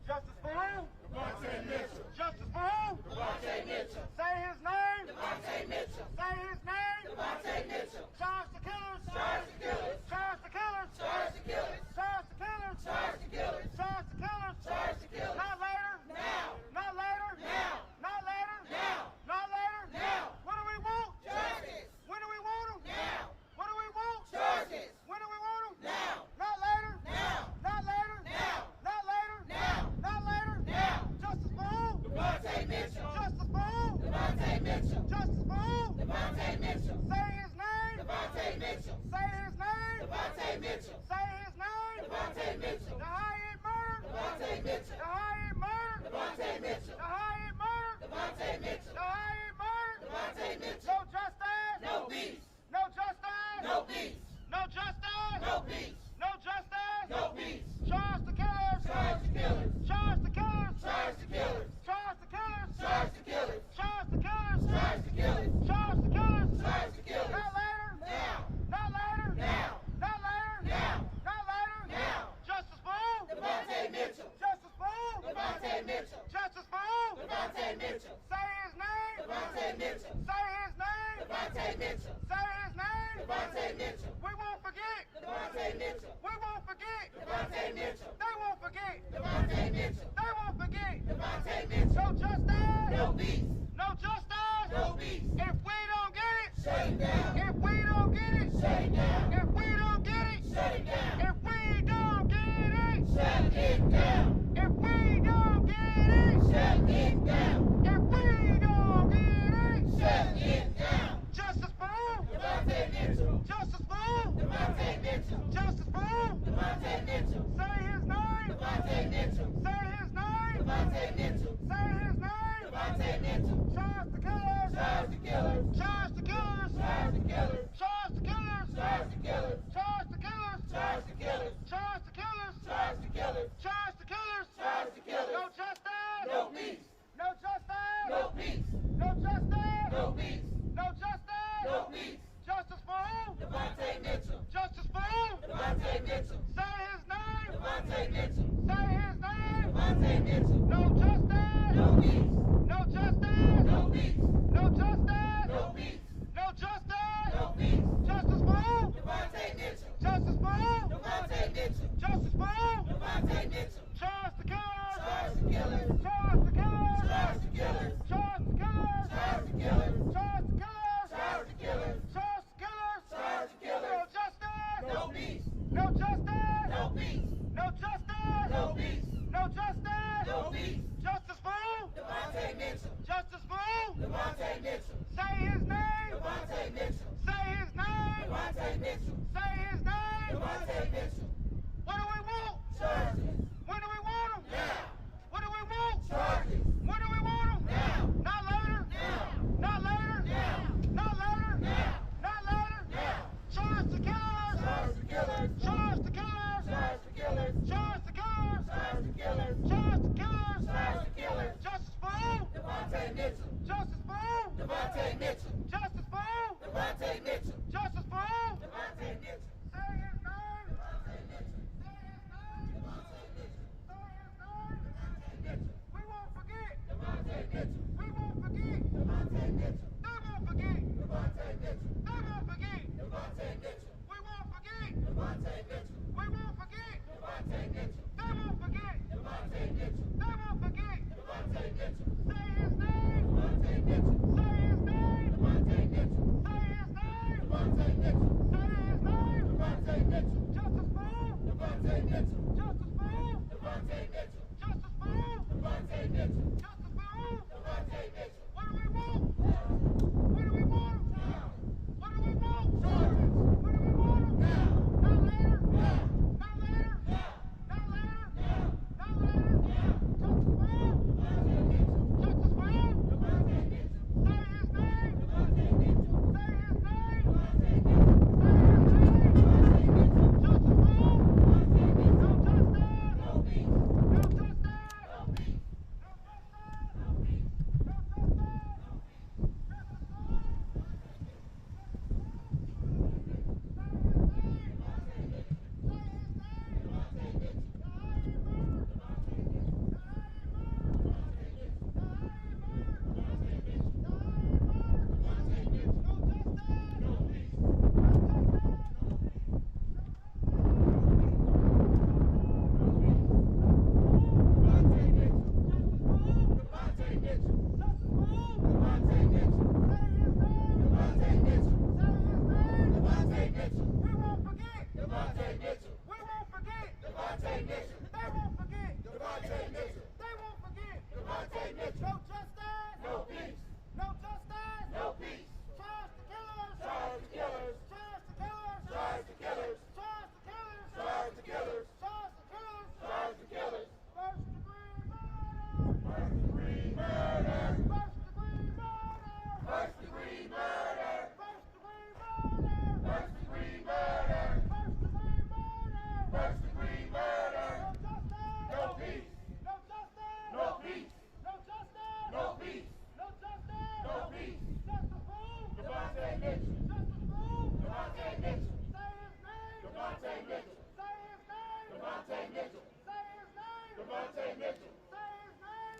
Justice for who? Devontae Mitchell. Justice for who? Devontae Mitchell. Say his name. Devontae Mitchell. Say his name. Devontae Mitchell. Charge the killers. Charge the killers. Charge the killers. Charge the killers. Charge the killers. Charge the killers. Charge the killers. Charge the killers. Not later. Now. Not later. Now. Not later. Now. Not later. Now. What do we want? Justice. When do we want them? Now. What do we want? Justice. When do we want them? Now. Not later. Now. Not later. Now. Not later. Now. Not later. Now. Justice for who? Devontae Mitchell. Justice for who? Devontae Mitchell. Justice for who? Devontae Mitchell. Say his name. Devontae Mitchell. Say his name. Devontae Mitchell. Say his name. Devontae Mitchell. The high murder. Devontae Mitchell. The high murder. Devontae Mitchell. The high murder. Devontae Mitchell. The high murder. Devontae Mitchell. No justice. No peace. No justice. No peace. No justice. No peace. No justice. No peace. Charge the killers. Charge the killers. Charge the killers. Charge the killers. Charge the killers. Charge the killers. Charge the killers. Charge the killers. Charge the killers. Charge the killers. Not later. Now. Not later. Now. Not later. Now. Not later. Now. Justice for who? Devontae Mitchell. Justice for who? Devontae Mitchell. Justice for who? Devontae Mitchell. Say his name. Devontae Mitchell. Say his name. Devontae Mitchell. Say his name. Devontae Mitchell. We won't forget. Devontae Mitchell. We won't forget. Devontae Mitchell. They won't forget. Devontae Mitchell. They won't forget. Devontae Mitchell. No justice. No peace. No justice. No peace. If we don't get it. Shut it down. If we don't get it. Shut it down. If we don't get it. Shut it down. If we don't get it. Shut it down. If we don't get it. Shut it down. If we don't get it. Shut it down. Justice for who? Devontae Mitchell. Justice for who? Devontae Mitchell. Justice for who? Devontae Mitchell. Say his name. Devontae Mitchell. Say his name. Devontae Mitchell. Say his name. Devontae Mitchell. Charge the killers. Charge the killers. Charge the killers. Charge the killers. Charge the killers. Charge the killers. Charge the killers. Charge the killers. Charge the killers. Charge the killers. Charge the killers. Charge the killers. No justice. No peace. No justice. No peace. No justice. No peace. No justice. No peace. Justice for who? Devontae Mitchell. Justice for who? Devontae Mitchell. Say his name. Devontae Mitchell. Say his name. Devontae Mitchell. No justice. No peace. No justice. No peace. No justice. No peace. No justice. No peace. Justice for who? Devontae Mitchell. Justice for who? Devontae Mitchell. Justice for who? Devontae Mitchell. Charge the killers. Charge the killers. Charge the killers. Charge the killers. Charge the killers. Charge the killers. Charge the killers. Charge the killers. Charge the killers. Charge the killers. No justice. No peace. No justice. No peace. No justice. No peace. No justice. No peace. Justice for who? Devontae Mitchell. Justice for who? Devontae Mitchell. Say his name. Devontae Mitchell. Say his name. Devontae Mitchell. Say his name. Devontae Mitchell. What do we want? Charges. When do we want them? Now. What do we want? Charges. When do we want them? Now. Not later. Now. Not later. Now. Not later. Now. Not later. Now. Charge the killers. Charge the killers. Charge the killers.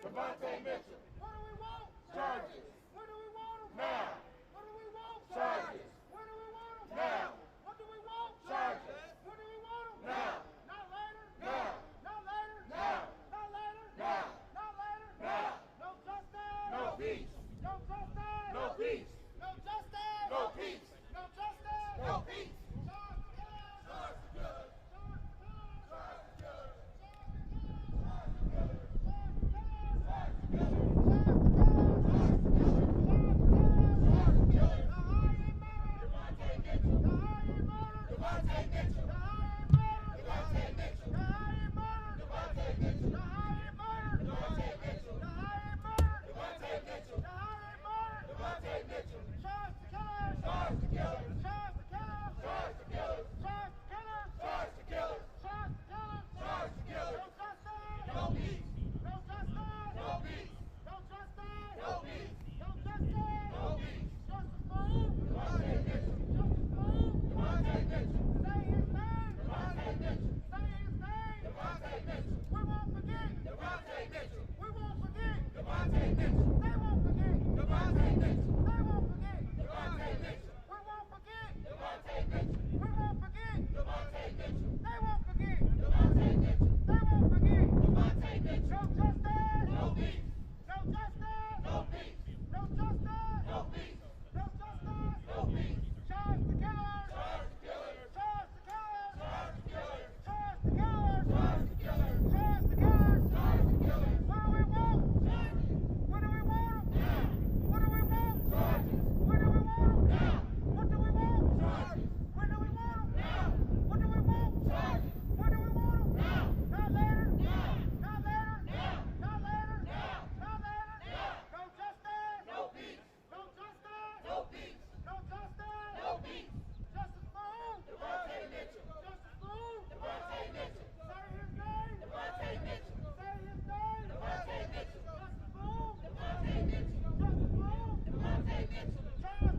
Devontae Mitchell. What do we want? Charges. When do we want them? Now. What do we want? Charges. When do we want them? Now. What do we want? Charges. When do we want them? Now. Not later. Now. Not later. Now. Not later. Now. Not later. Now. No justice. No peace. No justice. No peace. No justice. No peace. No justice. No peace. Charge the killers. Charge the killers. Charge the killers. Charge the killers. Charge the killers.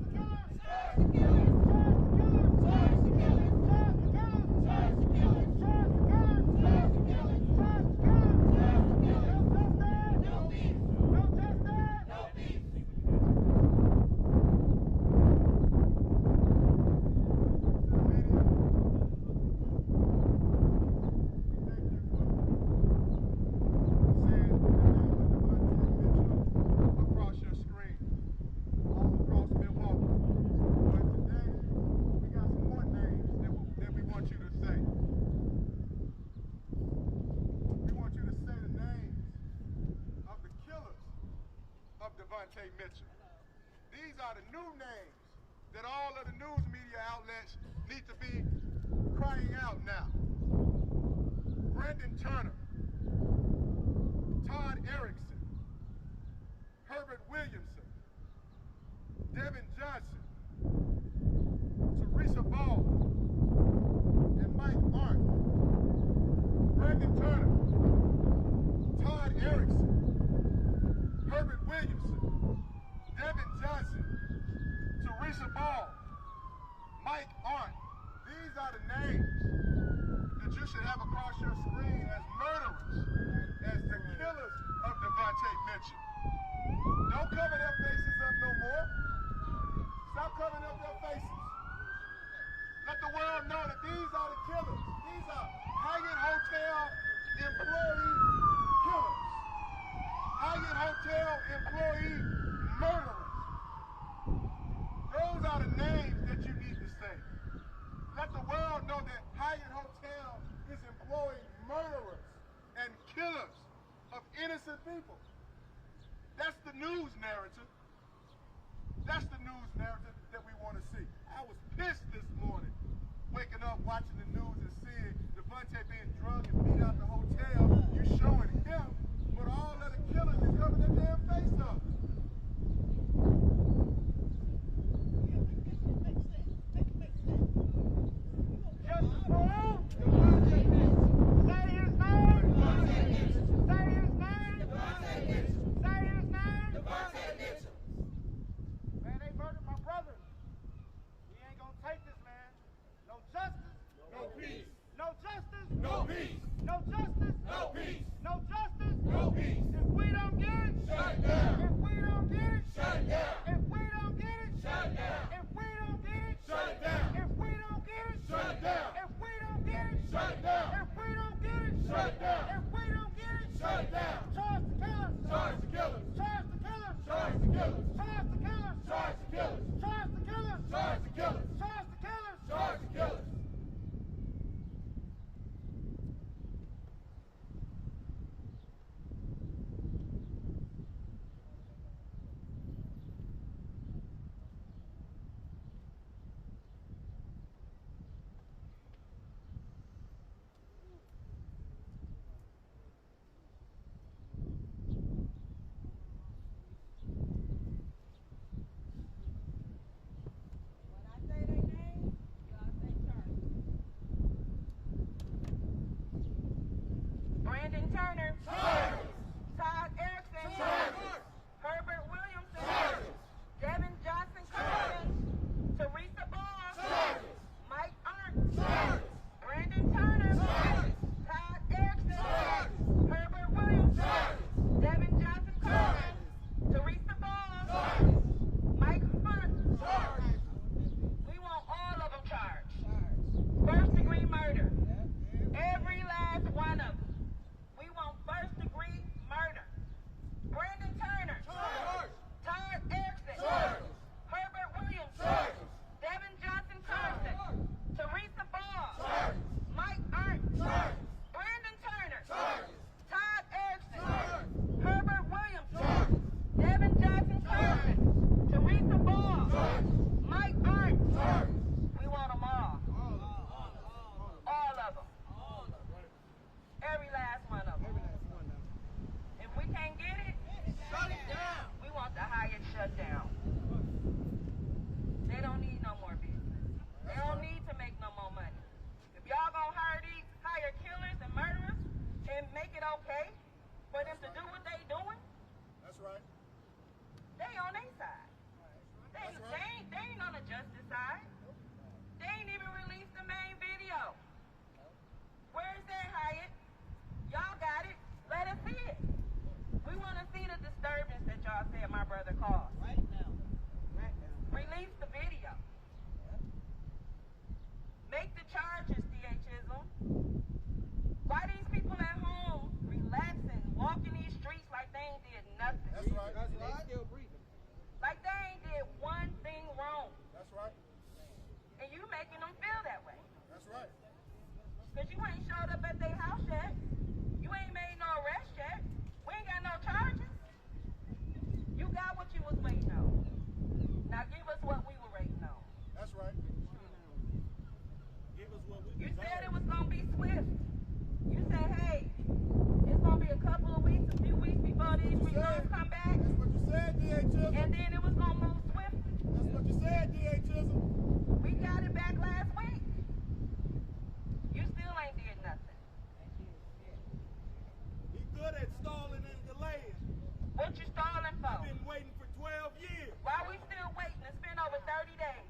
Devontae Mitchell. These are the new names that all of the news media outlets need to be crying out now. Brendan Turner, Todd Erickson, Herbert Williamson, Devin Johnson, Teresa Ball, and Mike Arndt. Brendan Turner, Todd Erickson, Herbert Williamson, Devin Johnson, Teresa Ball, Mike Arndt. These are the names that you should have across your screen as murderers, as the killers of Devontae Mitchell. Don't cover their faces up no more. Stop covering up their faces. Let the world know that these are the killers. These are Hyatt Hotel employee killers. Hyatt Hotel employee murderers. Those are the names that you need to say. Let the world know that Hyatt Hotel is employing murderers and killers of innocent people. That's the news narrative. That's the news narrative that we want to see. I was pissed this morning, waking up, watching the news and seeing Devontae being drugged and beat out the hotel. You showing him, but all of the killers is covering their damn face up. No peace. No justice. No peace. No justice. No peace. No justice. shut down. They don't need no more business. They don't need to make no more money. If y'all gonna hire killers and murderers and make it okay for them to do what they doing, That's right. they on their side. They ain't on the justice side. They ain't even released the main video. Where's that, Hyatt? Y'all got it. Let us see it. We want to see the disturbance that y'all said my brother caused. Right now. Right now. Release the video. Make the charges, D.A. Chisholm. Why these people at home relaxing, walking these streets like they ain't did nothing? That's right. That's right. They still breathing. Like they ain't did one thing wrong. That's right. And you making them feel that way. That's right. Because you ain't showed up at their house yet. You ain't made no arrest yet. We ain't got no charges. You got what you was waiting on. Now give us what we were waiting on. That's right. Give us what we You deserve. said it was going to be swift. You said, hey, it's going to be a couple of weeks, a few weeks before these results come back. That's what you said, D.A. Chisholm. And then it was going to move swiftly. That's what you said, D.A. Chisholm. We got it back last week. You still ain't did nothing. He's good at stalling and delaying. What you stalling for? I've been waiting for 12 years. Why we still waiting? It's been over 30 days.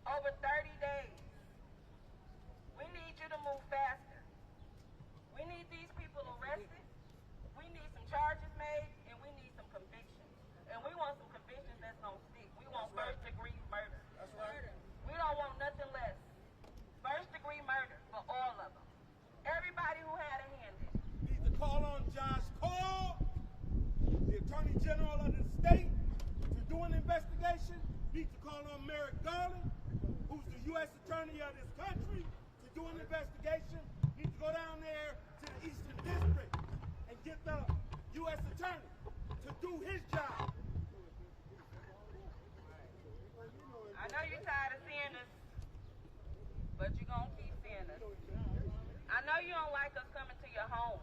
Over 30 days. We need you to move faster. We need these people arrested. We need some charges made, and we need some convictions. And we want some convictions that's going to stick. We want first-degree murder. That's right. We don't want nothing less. First-degree murder for all of them. Everybody who had a hand in it. Need to call on Josh Cole, the Attorney General of the state, to do an investigation. Need to call on Merrick Garland, who's the U.S. Attorney of this country, to do an investigation. Need to go down there to the Eastern District and get the U.S. Attorney to do his job. I know you're tired of seeing us, but you're going to keep seeing us. I know you don't like us coming to your home.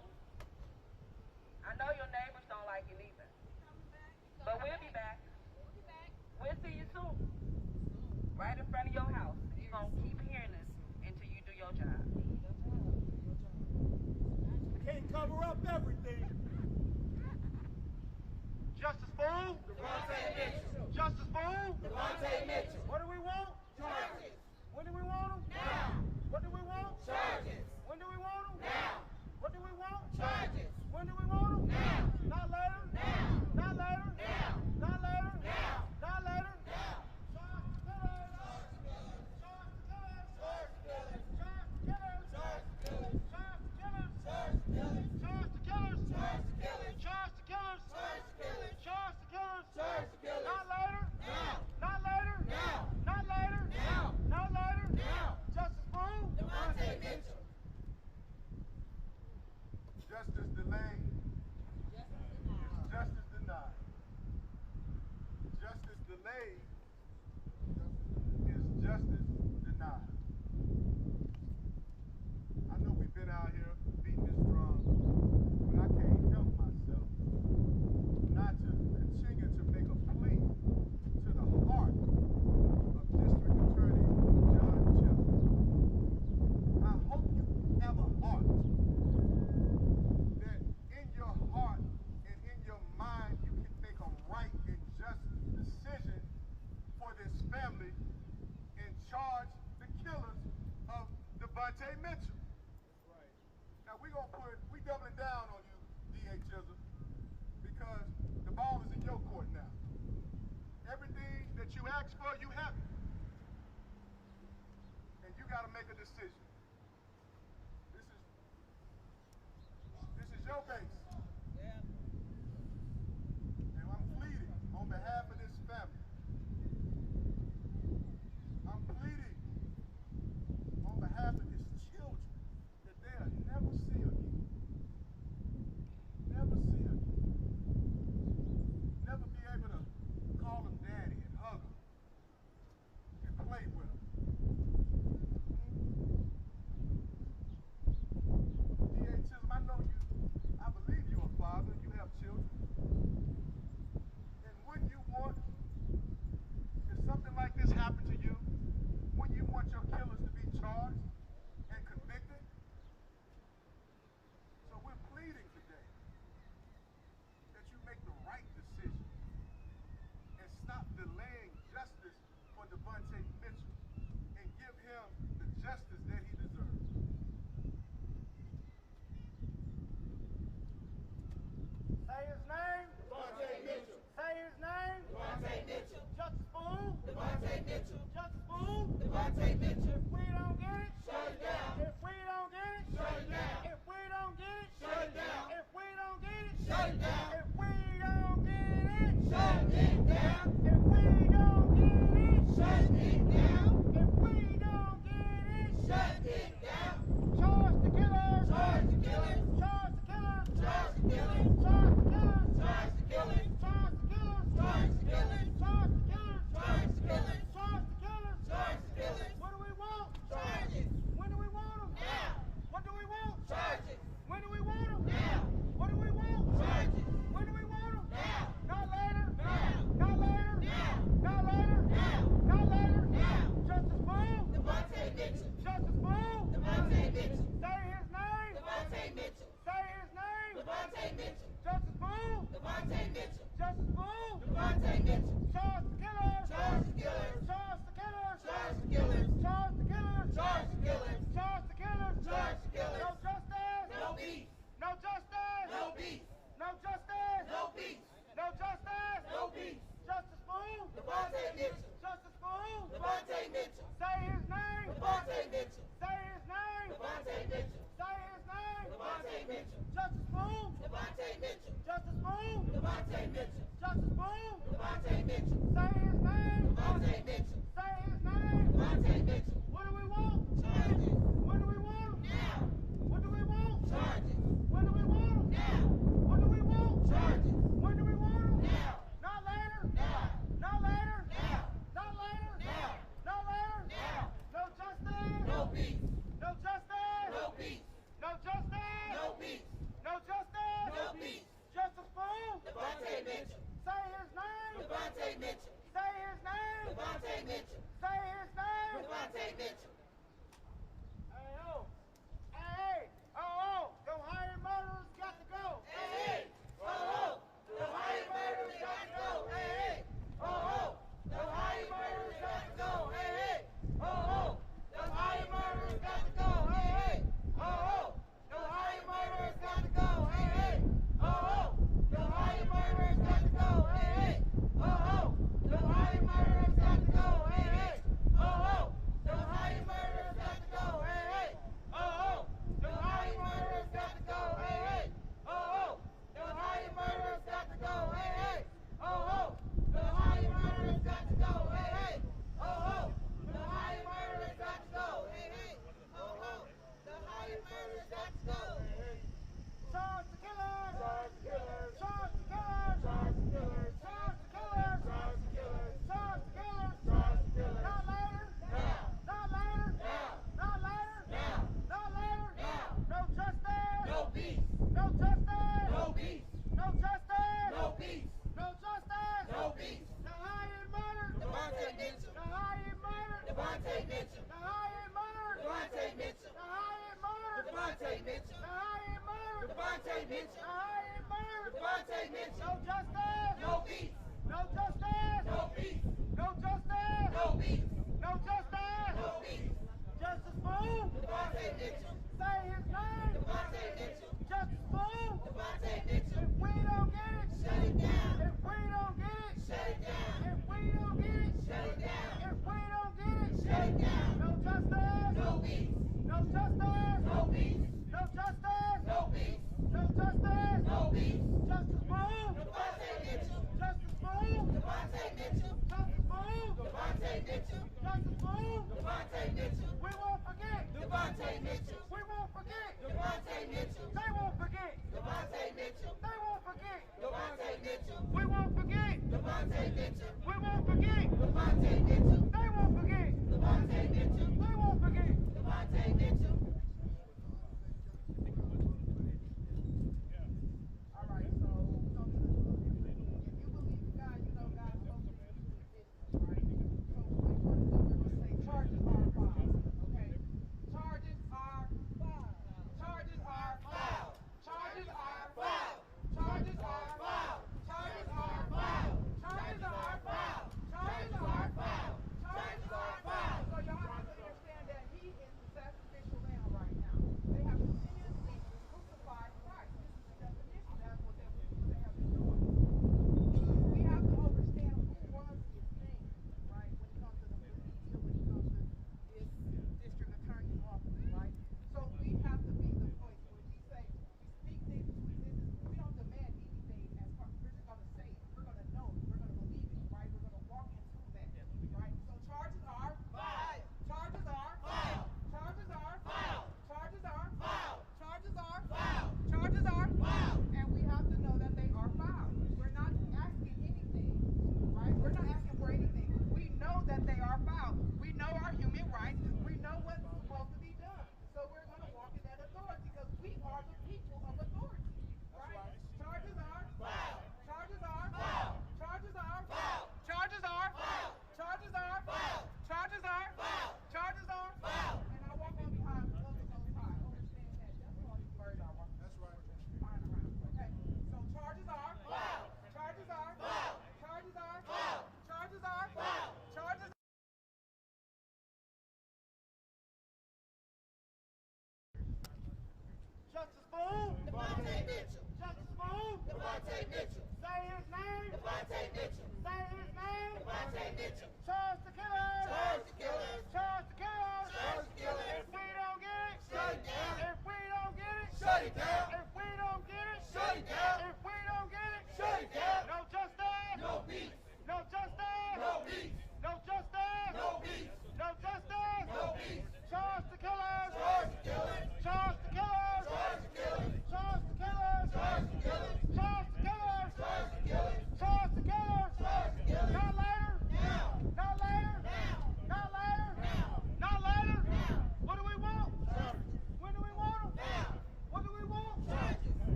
I know your neighbors don't like it either. But we'll be back. We'll see you soon. Right in front of your house. You're going to keep hearing us until you do your job. Can't cover up everything. Justice Fool? Justice Fool? What do we want? Charges. When do we want them? Now. What do we want? Charges. When do we want them? Now. What do we want? Charges. When do we want them? Now. Not later. Now. Not later. Now. Not later. Now. Not later. Now. Charge killers. Charge killers. Charge killers. Charge killers. Charge killers. Charge killers. Charge killers. Charge the killers. Charge killers. Charge the killers. Charge killers. Charge the killers. Charge killers. Not later. Now. Not later. Now. Not later. Now. Not later. Now. Justice Fool. Devontae Mitchell. Justice delayed is justice denied. Justice delayed is justice denied. I know we've been out here beating this drum, but I can't help myself not to continue to make a plea to the heart of District Attorney John Chisholm. I hope you have a heart that in your heart and in your mind you can make a right and just decision Devontae Mitchell. If we don't get it, Shut it down. if we don't get it, Shut it down. if we don't get it, Shut it down. if we don't get it, Shut it down. if we don't get it, Shut it down. if we don't get it, Shut it down. if we don't get it, Shut it down. charge the killers, Charge the killers. charge the killers, Charge the killers. charge the killers, Charge the killers. charge the killers, Charge the killers. charge the killers, Charge the killers. charge the killers. Charge the killers. What do we want? Charges. When do we want them? Now. What do we want? Charges. When do we want them? Now. What do we want? Charges. When do we want them? Now. Not later. Now. Not later. Now. Not later. Now. Not later. Now. Justice Boone. Devontae Mitchell. Justice Boone. Devontae Mitchell. Say his name. Devontae Mitchell. Say his name. Devontae Mitchell. Justice Boone. Devontae Mitchell. Justice Boone. Devontae Mitchell. Charge the killers. Charge the killers. Charge the killers. Charge the killers. Charge the killers. Charge the killers. Charge the killers. Charge the killers. No justice. No peace. No justice. No peace. No justice. No peace. No justice. No peace. Justice Boone. Devontae Mitchell. Justice Boone. Devontae Mitchell. Say his name. Devontae Mitchell. Say his name. Devontae Mitchell. Say his name. Devontae Mitchell. Justice Boone. Devontae Mitchell. Justice Boone. Devontae Mitchell. Justice Boone. Devontae Mitchell. Say his name. Devontae Mitchell. Say his name. Devontae Mitchell. What do we want? Charges. When do we want 'em? Now. What do we want? Charges. When do we want 'em? Now. What do we want? Charges. When do we want 'em? Now. Not later. Now. Not later. Now. Not later. Now. Not later. Now. No justice. No peace. No justice. No peace. No justice. No peace. No justice. No peace. Justice Boone. Devontae Mitchell. Say his name. Devontae Mitchell. Say his name. Devontae Mitchell. Say his name. Devontae Mitchell. Hey, oh. Hey, oh. Them hired murderers got to go. Hey, oh, the high murderers got to go. Hey, oh, the high murderers got to go. Hey, oh, the high murderers got to go. Hey, oh, the high murderers got to go. Hey, oh, the high murderers got to go. Hey, oh, the high murderers got to go. Hey, oh, the high murderers got to go. Hey, oh, the high murderers got to go. Hey, oh, the high murderers got to go. Hey, oh, the high murderers got to go. Hey, oh, the high murderers got to go. Hey, oh, the high murderers got to go. Charge the killers. Charge the killers. Charge the killers. Charge the killers. Charge the killers. Charge the killers. Charge the killers. Charge the killers. Not later. Now. Not later. Now. Not later. Now. Not later. Now. No justice. No peace. No justice. No peace. No justice. No peace. No justice. No peace. The hired murdered. Devontae Mitchell. The hired murdered. Devontae Mitchell. The hired murdered. Devontae Mitchell. The hired murdered. Devontae Mitchell. The hired murdered. Devontae The Mitchell. hired murdered. Devontae Mitchell. No justice. No peace. No justice. No peace. No justice. No peace. No justice. No peace. Justice Boone. Devontae Mitchell. Say his name. Devontae Mitchell. Justice Boone. Devontae Mitchell. If we don't get it, Shut it down. if we don't get it, Shut it down. if we don't get it, Shut it down. if we don't get it, Shut it down. no justice, No peace. no justice, No peace. no justice, No peace. no justice, No peace. Justice Boone, Devontae Mitchell. Justice Boone, Devontae Mitchell. Justice Boone, Devontae Mitchell. Justice Boone, Devontae Mitchell. we won't forget, Devontae Mitchell. we won't forget, Devontae Mitchell. they won't forget, Devontae Mitchell. they won't forget, Devontae Mitchell. we won't forget, Devontae Mitchell. we won't forget, Devontae Mitchell. they won't forget, Devontae Mitchell. they won't forget. Devontae Mitchell. All right, so if you believe in God, you know God spoke to you to do this, right? So we're say charges are filed, okay? Charges are filed. Charges are filed. Charges are filed. Charges are filed. Charges are filed. Charges are filed. Charges are filed.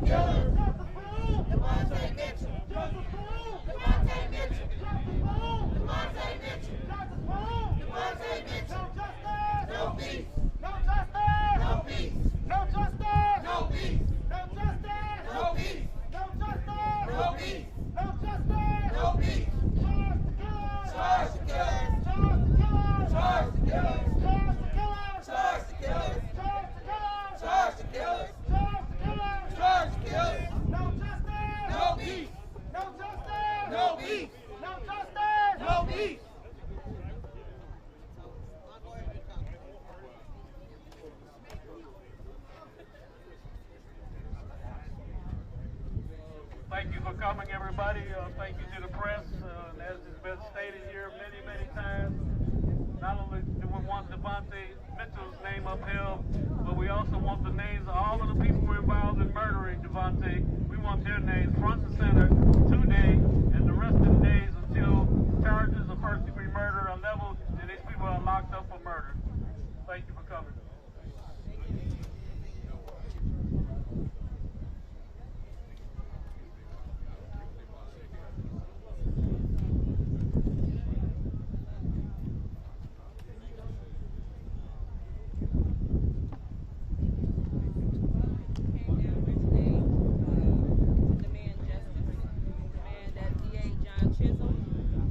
killers. Justice for who? Devontae Mitchell. Justice for who? Devontae Mitchell. Justice for who? Devontae Mitchell. Justice for who? Devontae Mitchell. No justice. No peace. No justice. No peace. No justice. No peace. No justice. No peace. No justice. No peace. No justice. No peace. Charge the killers. Charge the killers. Charge the killers. Charge the killers. Charge the killers. Charge the killers. Charge the killers. Charge the killers. Charge the killers. Charge the killers. No justice. No peace. No justice. No peace. No justice. No peace. Thank you for coming, everybody. Thank you to the press. And as has been stated here many, many times, not only do we want Devontae Mitchell's name upheld, but we also want the names of all of the people who were involved in murdering Devontae. We want their names front and center today and the rest of the days until charges of first-degree murder are leveled and these people are locked up for murder. Thank you for coming.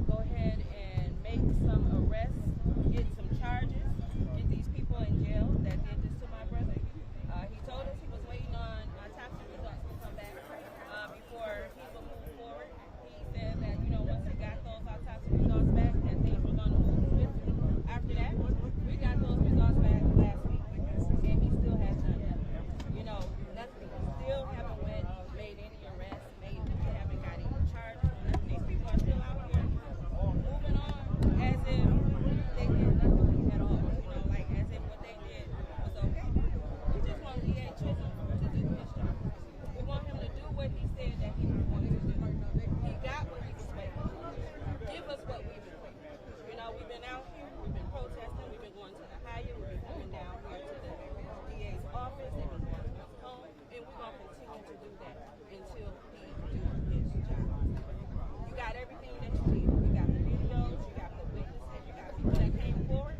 Go ahead and make some arrests, get some charges, get these people in jail that did this to my brother. He told us he was waiting on autopsy results to come back before he would move forward. He said that, you know, once he got those autopsy results back, that things were going to move swiftly. After that, we got those results back last week, and he still has none. You know, nothing. Still haven't made any arrests, haven't got any charges. These people are still out here moving on as if they did nothing at all. You know, like as if what they did was okay. We just want D.A. Chisholm to do his job. We want him to do what he said that he was going to do. He got what he was waiting for. Give us what we've been waiting for. You know, we've been out here, we've been protesting, we've been going to the Hyatt, we've been coming down here to the DA's office, they've been going to his home, and we're going to continue to do that until he do his job. You got everything that you need. You got the videos, you got the witnesses, you got people that came forward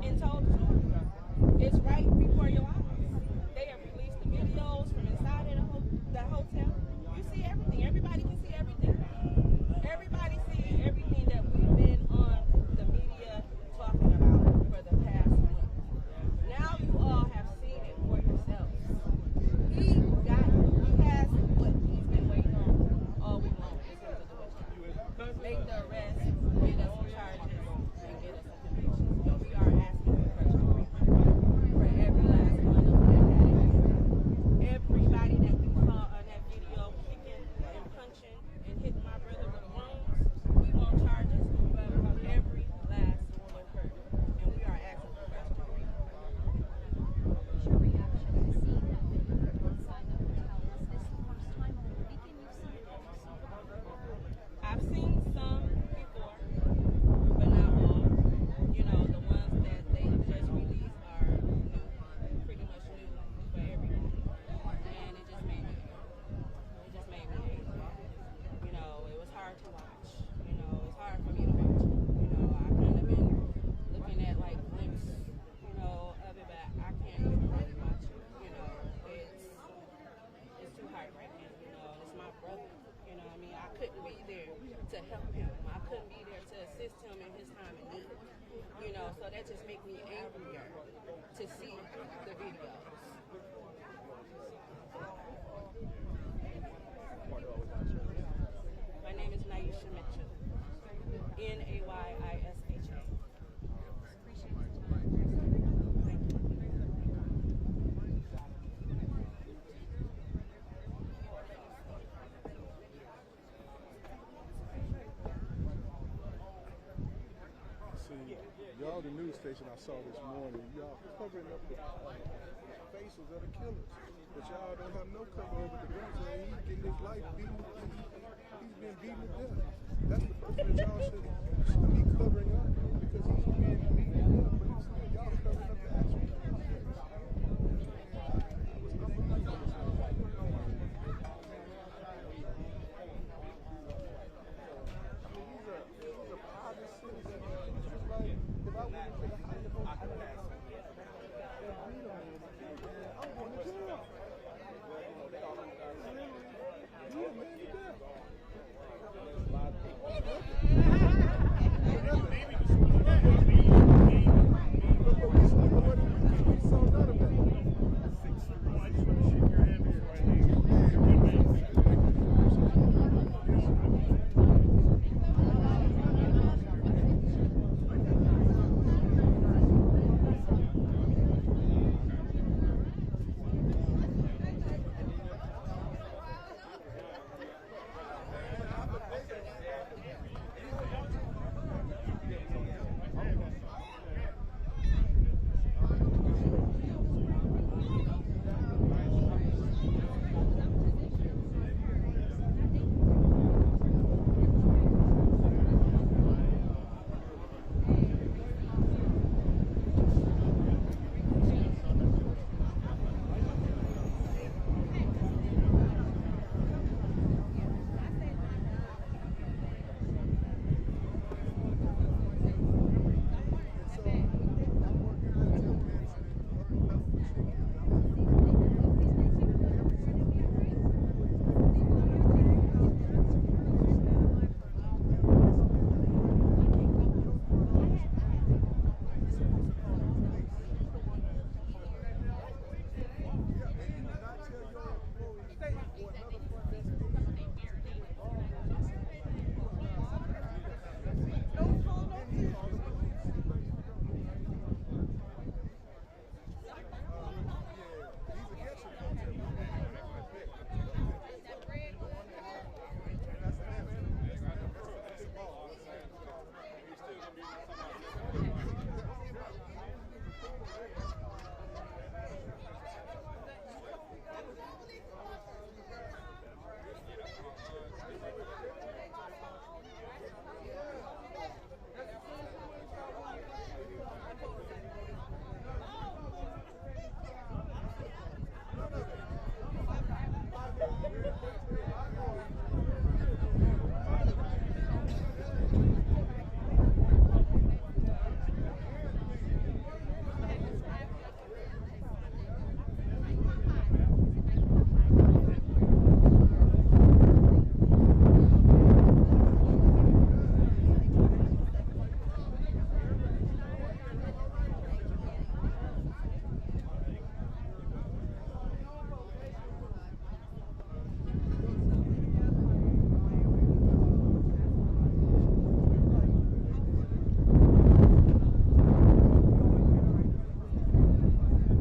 and told the story. It's right before your eyes. They have released the videos from inside of the hotel. You see everything. Everybody can see everything. Everybody sees everything that we've been on the media talking about for the past month. Now you all have seen it for yourselves. He has what he's been waiting on all week long. Make the arrest, get us some charges, and get us some convictions. And we are asking for first degree for every last one of them that had it. Everybody that we saw on that video kicking and punching and hitting my brother with wounds, we want charges for every last one of her. And we are asking for first degree. What's your reaction to seeing that video inside the hotel? Is this the first time on the weekend you've seen it? I've seen some before, but not all. You know, the ones that they just released are new, pretty much new for everybody. And it just made me angry. You know, it was hard to watch. You know, it's hard for me to watch. You know, I kind of been looking at like glimpses, you know, of it, but I can't even really watch it. You know, it's too hard right now. You know, it's my brother. You know what I mean? I couldn't be there to help him. I couldn't be there to assist him in his time of need. You know, so that just makes me angrier to see the videos. My name is Naisha Mitchell. N-A-Y-I-S-H-A. Y'all, the news station I saw this morning, y'all covering up the faces of the killers. But y'all don't have no cover over the guns, and he's getting his life beaten. He's been beaten to death. That's the person that y'all should be covering up because he's being beaten to death. But instead, y'all covering up